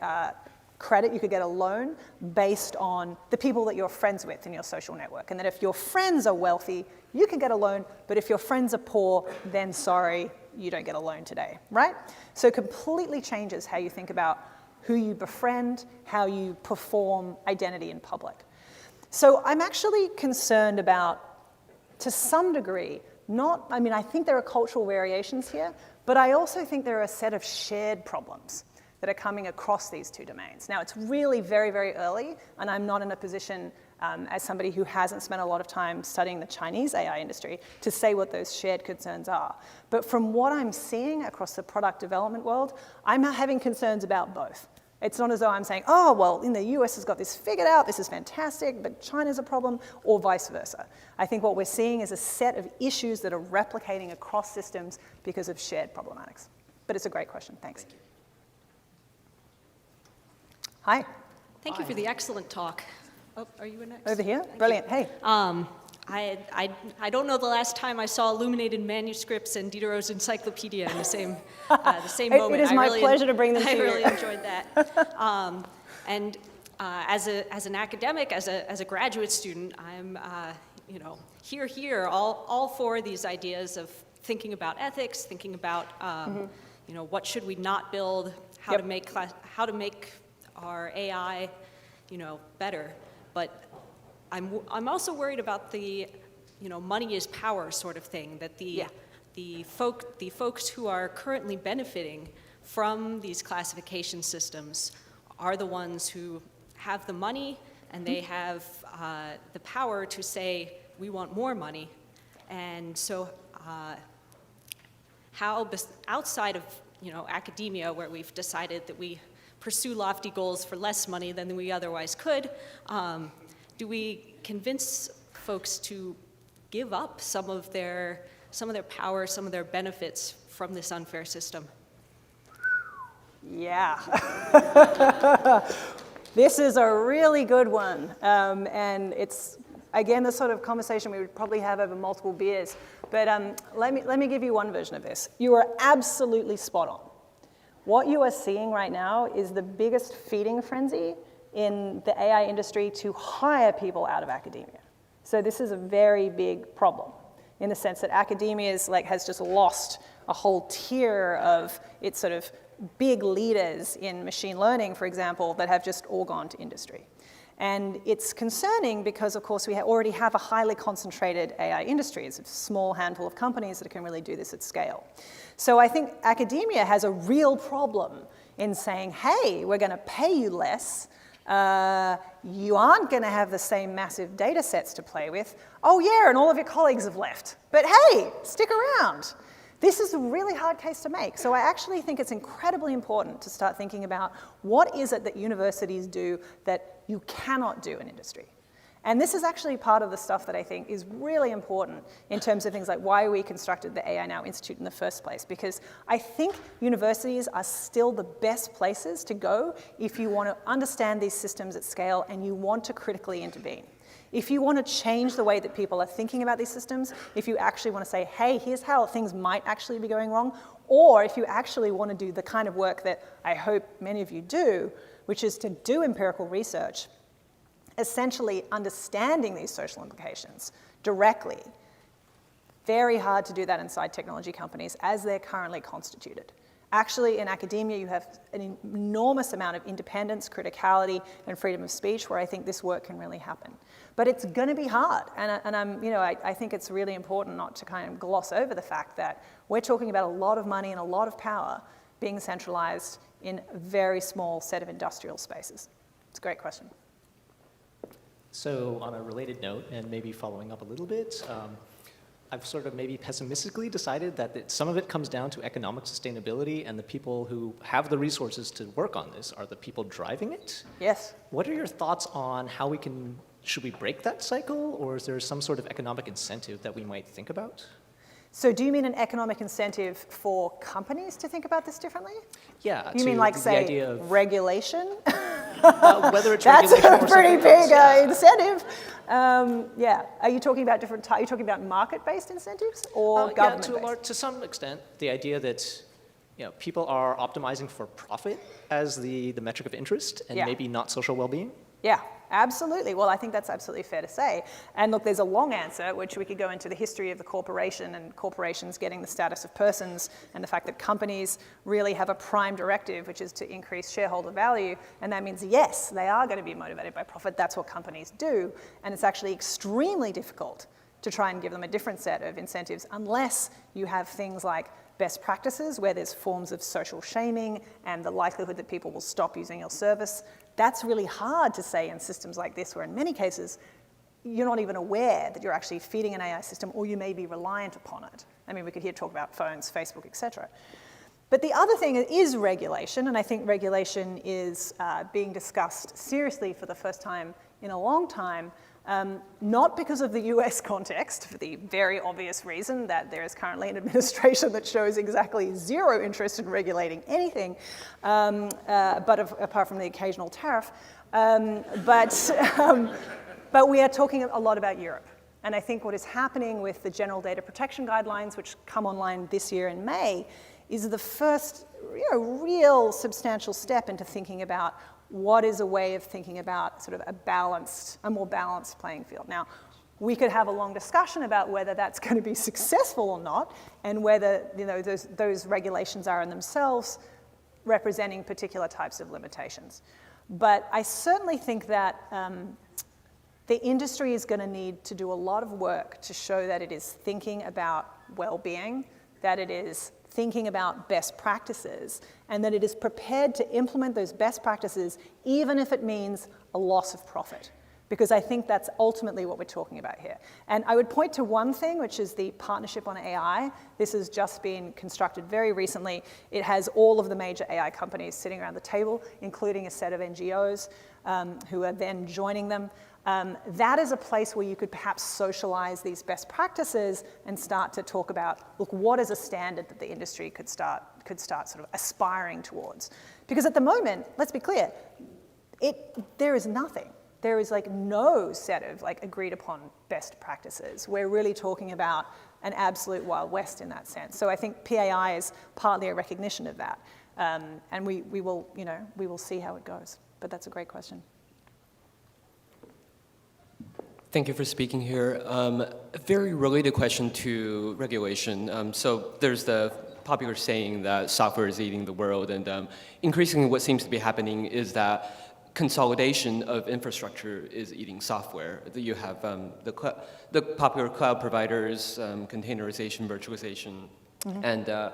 credit, you could get a loan based on the people that you're friends with in your social network. And that if your friends are wealthy, you can get a loan, but if your friends are poor, then sorry, you don't get a loan today, right? So it completely changes how you think about who you befriend, how you perform identity in public. So I'm actually concerned about, to some degree, I think there are cultural variations here, but I also think there are a set of shared problems that are coming across these two domains. Now, it's really very, very early, and I'm not in a position, as somebody who hasn't spent a lot of time studying the Chinese AI industry, to say what those shared concerns are. But from what I'm seeing across the product development world, I'm having concerns about both. It's not as though I'm saying, oh, well, the US has got this figured out, this is fantastic, but China's a problem, or vice versa. I think what we're seeing is a set of issues that are replicating across systems because of shared problematics. But it's a great question, thanks. Hi. Thank you for the excellent talk. Oh, are you next? Over here, brilliant, hey. I don't know the last time I saw illuminated manuscripts and Diderot's encyclopedia in the same moment. It is my pleasure to bring them to you. I really enjoyed that. As an academic, as a graduate student, I'm here, all for these ideas of thinking about ethics, thinking about what should we not build, how to make our AI, better. But I'm also worried about the, money is power sort of thing, that the folks who are currently benefiting from these classification systems are the ones who have the money, and they have the power to say, we want more money. And so how, outside of academia, where we've decided that we pursue lofty goals for less money than we otherwise could, do we convince folks to give up some of their power, some of their benefits from this unfair system? Yeah. This is a really good one. And it's, again, the sort of conversation we would probably have over multiple beers. But let me give you one version of this. You are absolutely spot on. What you are seeing right now is the biggest feeding frenzy in the AI industry to hire people out of academia. So this is a very big problem in the sense that academia has just lost a whole tier of its sort of big leaders in machine learning, for example, that have just all gone to industry. And it's concerning because, of course, we already have a highly concentrated AI industry. It's a small handful of companies that can really do this at scale. So I think academia has a real problem in saying, hey, we're going to pay you less. You aren't going to have the same massive data sets to play with. Oh, yeah, and all of your colleagues have left. But hey, stick around. This is a really hard case to make. So I actually think it's incredibly important to start thinking about what is it that universities do that you cannot do in industry. And this is actually part of the stuff that I think is really important in terms of things like why we constructed the AI Now Institute in the first place. Because I think universities are still the best places to go if you want to understand these systems at scale and you want to critically intervene. If you want to change the way that people are thinking about these systems, if you actually want to say, hey, here's how things might actually be going wrong, or if you actually want to do the kind of work that I hope many of you do, which is to do empirical research, essentially understanding these social implications directly. Very hard to do that inside technology companies as they're currently constituted. Actually, in academia, you have an enormous amount of independence, criticality, and freedom of speech where I think this work can really happen. But it's going to be hard, and I think it's really important not to kind of gloss over the fact that we're talking about a lot of money and a lot of power being centralized in a very small set of industrial spaces. It's a great question. So on a related note, and maybe following up a little bit, I've sort of maybe pessimistically decided that some of it comes down to economic sustainability, and the people who have the resources to work on this are the people driving it. Yes. What are your thoughts on how should we break that cycle, or is there some sort of economic incentive that we might think about? So do you mean an economic incentive for companies to think about this differently? Yeah. You mean like, the say, idea of, regulation? whether it's That's regulation a or pretty something big else. incentive. Yeah. Are you talking about are you talking about market-based incentives or government-based? Yeah, to some extent, the idea that people are optimizing for profit as the metric of interest and maybe not social well-being. Yeah, absolutely. Well, I think that's absolutely fair to say. And look, there's a long answer, which we could go into the history of the corporation and corporations getting the status of persons and the fact that companies really have a prime directive, which is to increase shareholder value. And that means, yes, they are going to be motivated by profit. That's what companies do. And it's actually extremely difficult to try and give them a different set of incentives unless you have things like best practices where there's forms of social shaming and the likelihood that people will stop using your service. That's really hard to say in systems like this, where in many cases, you're not even aware that you're actually feeding an AI system, or you may be reliant upon it. I mean, we could here talk about phones, Facebook, et cetera. But the other thing is regulation, and I think regulation is being discussed seriously for the first time in a long time, not because of the US context, for the very obvious reason that there is currently an administration that shows exactly zero interest in regulating anything, apart from the occasional tariff. But we are talking a lot about Europe. And I think what is happening with the General Data Protection Guidelines, which come online this year in May, is the first real substantial step into thinking about what is a way of thinking about sort of a more balanced playing field. Now, we could have a long discussion about whether that's going to be successful or not, and whether those regulations are in themselves representing particular types of limitations. But I certainly think that the industry is going to need to do a lot of work to show that it is thinking about well-being, that it is thinking about best practices, and that it is prepared to implement those best practices even if it means a loss of profit. Because I think that's ultimately what we're talking about here. And I would point to one thing, which is the Partnership on AI. This has just been constructed very recently. It has all of the major AI companies sitting around the table, including a set of NGOs who are then joining them. That is a place where you could perhaps socialize these best practices and start to talk about, look, what is a standard that the industry could start sort of aspiring towards? Because at the moment, let's be clear, there is nothing. There is like no set of like agreed upon best practices. We're really talking about an absolute Wild West in that sense. So I think PAI is partly a recognition of that. And we will see how it goes. But that's a great question. Thank you for speaking here. A very related question to regulation. So there's the popular saying that software is eating the world, and increasingly what seems to be happening is that consolidation of infrastructure is eating software. You have the popular cloud providers, containerization, virtualization, and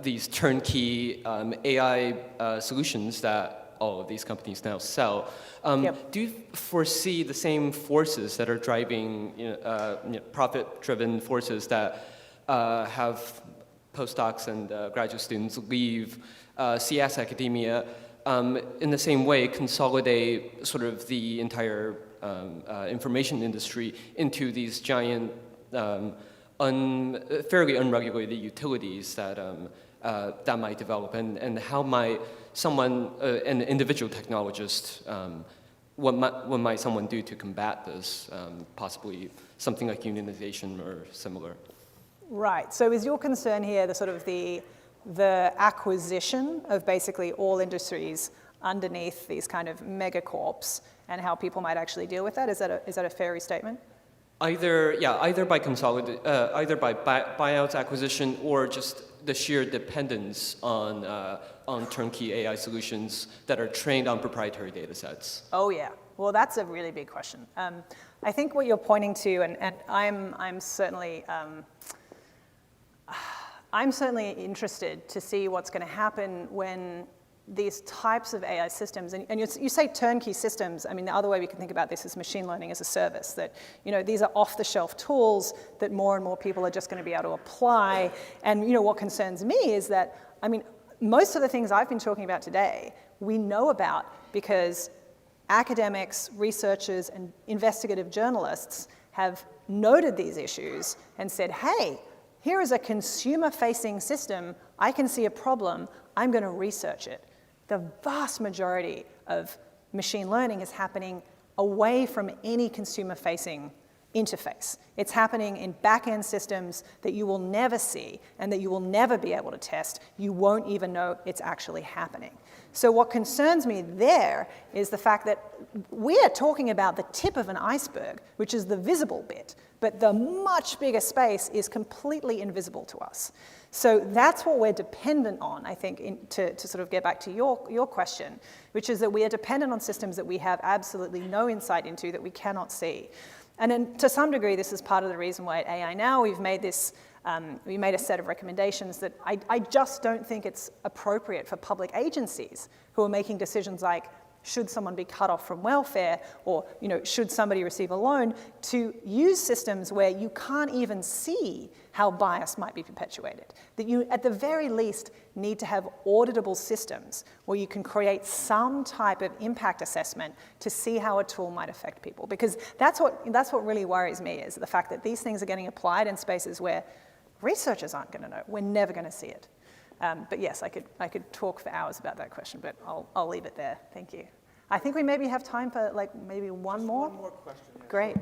these turnkey AI solutions that all of these companies now sell. Do you foresee the same forces that are driving profit-driven forces that have postdocs and graduate students leave CS academia in the same way consolidate sort of the entire information industry into these giant, fairly unregulated utilities that might develop, and how might someone, an individual technologist, what might someone do to combat this? Possibly something like unionization or similar. Right. So is your concern here the sort of the acquisition of basically all industries underneath these kind of megacorps and how people might actually deal with that? Is that a fair restatement? Either by buyouts, acquisition, or just the sheer dependence on turnkey AI solutions that are trained on proprietary data sets. Oh yeah. Well, that's a really big question. I think what you're pointing to, and I'm certainly interested to see what's going to happen when these types of AI systems, and you say turnkey systems, I mean, the other way we can think about this is machine learning as a service, that, these are off-the-shelf tools that more and more people are just going to be able to apply. And, what concerns me is that, I mean, most of the things I've been talking about today, we know about because academics, researchers, and investigative journalists have noted these issues and said, hey, here is a consumer-facing system. I can see a problem. I'm going to research it. The vast majority of machine learning is happening away from any consumer-facing interface. It's happening in back-end systems that you will never see and that you will never be able to test. You won't even know it's actually happening. So what concerns me there is the fact that we are talking about the tip of an iceberg, which is the visible bit, but the much bigger space is completely invisible to us. So that's what we're dependent on, I think, to sort of get back to your question, which is that we are dependent on systems that we have absolutely no insight into, that we cannot see. And then to some degree, this is part of the reason why at AI Now we've made this, we made a set of recommendations that I just don't think it's appropriate for public agencies who are making decisions like, should someone be cut off from welfare, or should somebody receive a loan, to use systems where you can't even see how bias might be perpetuated. That you, at the very least, need to have auditable systems where you can create some type of impact assessment to see how a tool might affect people. Because that's what really worries me, is the fact that these things are getting applied in spaces where researchers aren't going to know. We're never going to see it. But yes, I could talk for hours about that question, but I'll leave it there. Thank you. I think we maybe have time for maybe one more. One more question. Yeah. Great.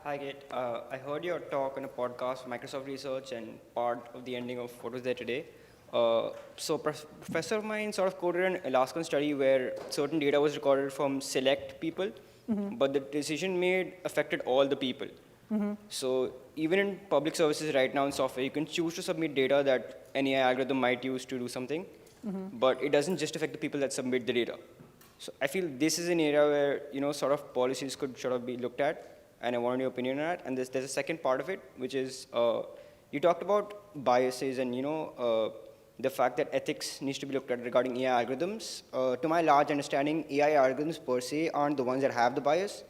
Hi, Kate. I heard your talk on a podcast from Microsoft Research, and part of the ending of what was there today. So professor of mine sort of quoted an Alaskan study where certain data was recorded from select people, but the decision made affected all the people. So even in public services right now in software, you can choose to submit data that an AI algorithm might use to do something, but it doesn't just affect the people that submit the data. So I feel this is an area where sort of policies could sort of be looked at, and I wanted your opinion on that. And there's a second part of it, which is you talked about biases and the fact that ethics needs to be looked at regarding AI algorithms. To my large understanding, AI algorithms per se aren't the ones that have the bias,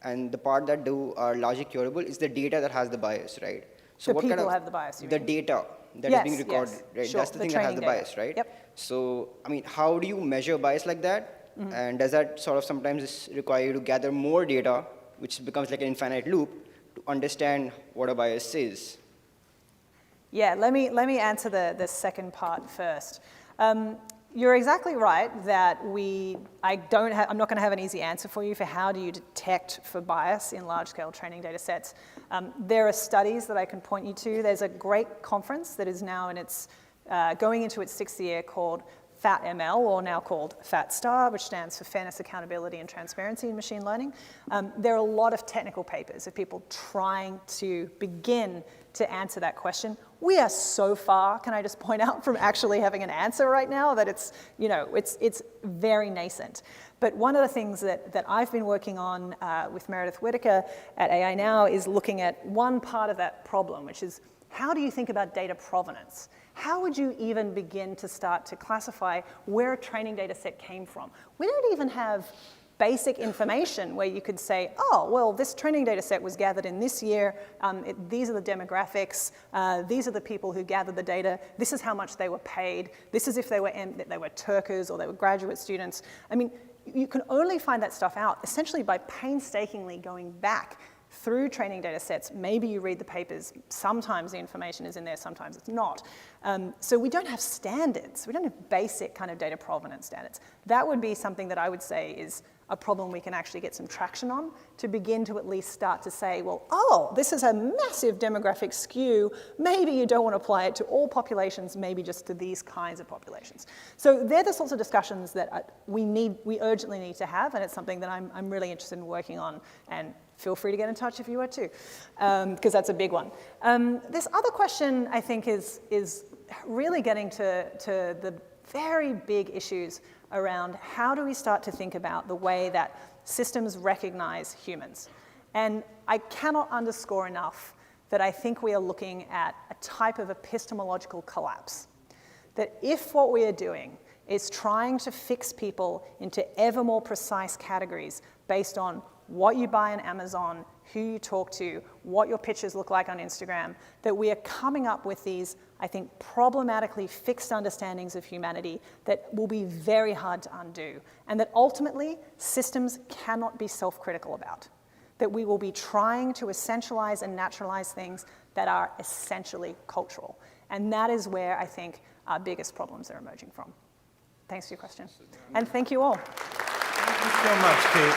and the part that do are largely curable is the data that has the bias, right? So what people have the bias, you the mean? data that is being recorded, yes, right? Sure. That's the thing that has the data. bias, right? Yep. So, I mean, how do you measure bias like that? And does that sort of sometimes require you to gather more data, which becomes like an infinite loop, to understand what a bias is? Yeah, let me answer the second part first. You're exactly right that I'm not going to have an easy answer for you for how do you detect for bias in large-scale training data sets. There are studies that I can point you to. There's a great conference that is now going into its 6th year called FAT-ML, or now called FAT-STAR, which stands for Fairness, Accountability, and Transparency in Machine Learning. There are a lot of technical papers of people trying to begin to answer that question. We are so far, can I just point out, from actually having an answer right now that it's very nascent. But one of the things that I've been working on with Meredith Whitaker at AI Now is looking at one part of that problem, which is how do you think about data provenance? How would you even begin to start to classify where a training data set came from? We don't even have basic information where you could say, oh, well, this training data set was gathered in this year. These are the demographics. These are the people who gathered the data. This is how much they were paid. This is if they were Turkers or they were graduate students. I mean, you can only find that stuff out essentially by painstakingly going back through training data sets. Maybe you read the papers. Sometimes the information is in there, sometimes it's not. So we don't have standards. We don't have basic kind of data provenance standards. That would be something that I would say is a problem we can actually get some traction on to begin to at least start to say, well, oh, this is a massive demographic skew. Maybe you don't want to apply it to all populations, maybe just to these kinds of populations. So they're the sorts of discussions that we urgently need to have, and it's something that I'm really interested in working on, and feel free to get in touch if you are too, because that's a big one. This other question, I think, is really getting to the very big issues around how do we start to think about the way that systems recognize humans. And I cannot underscore enough that I think we are looking at a type of epistemological collapse. That if what we are doing is trying to fix people into ever more precise categories based on what you buy on Amazon, who you talk to, what your pictures look like on Instagram, that we are coming up with these, I think, problematically fixed understandings of humanity that will be very hard to undo, and that ultimately systems cannot be self-critical about. That we will be trying to essentialize and naturalize things that are essentially cultural. And that is where I think our biggest problems are emerging from. Thanks for your question. And thank you all. Thank you so much, Kate.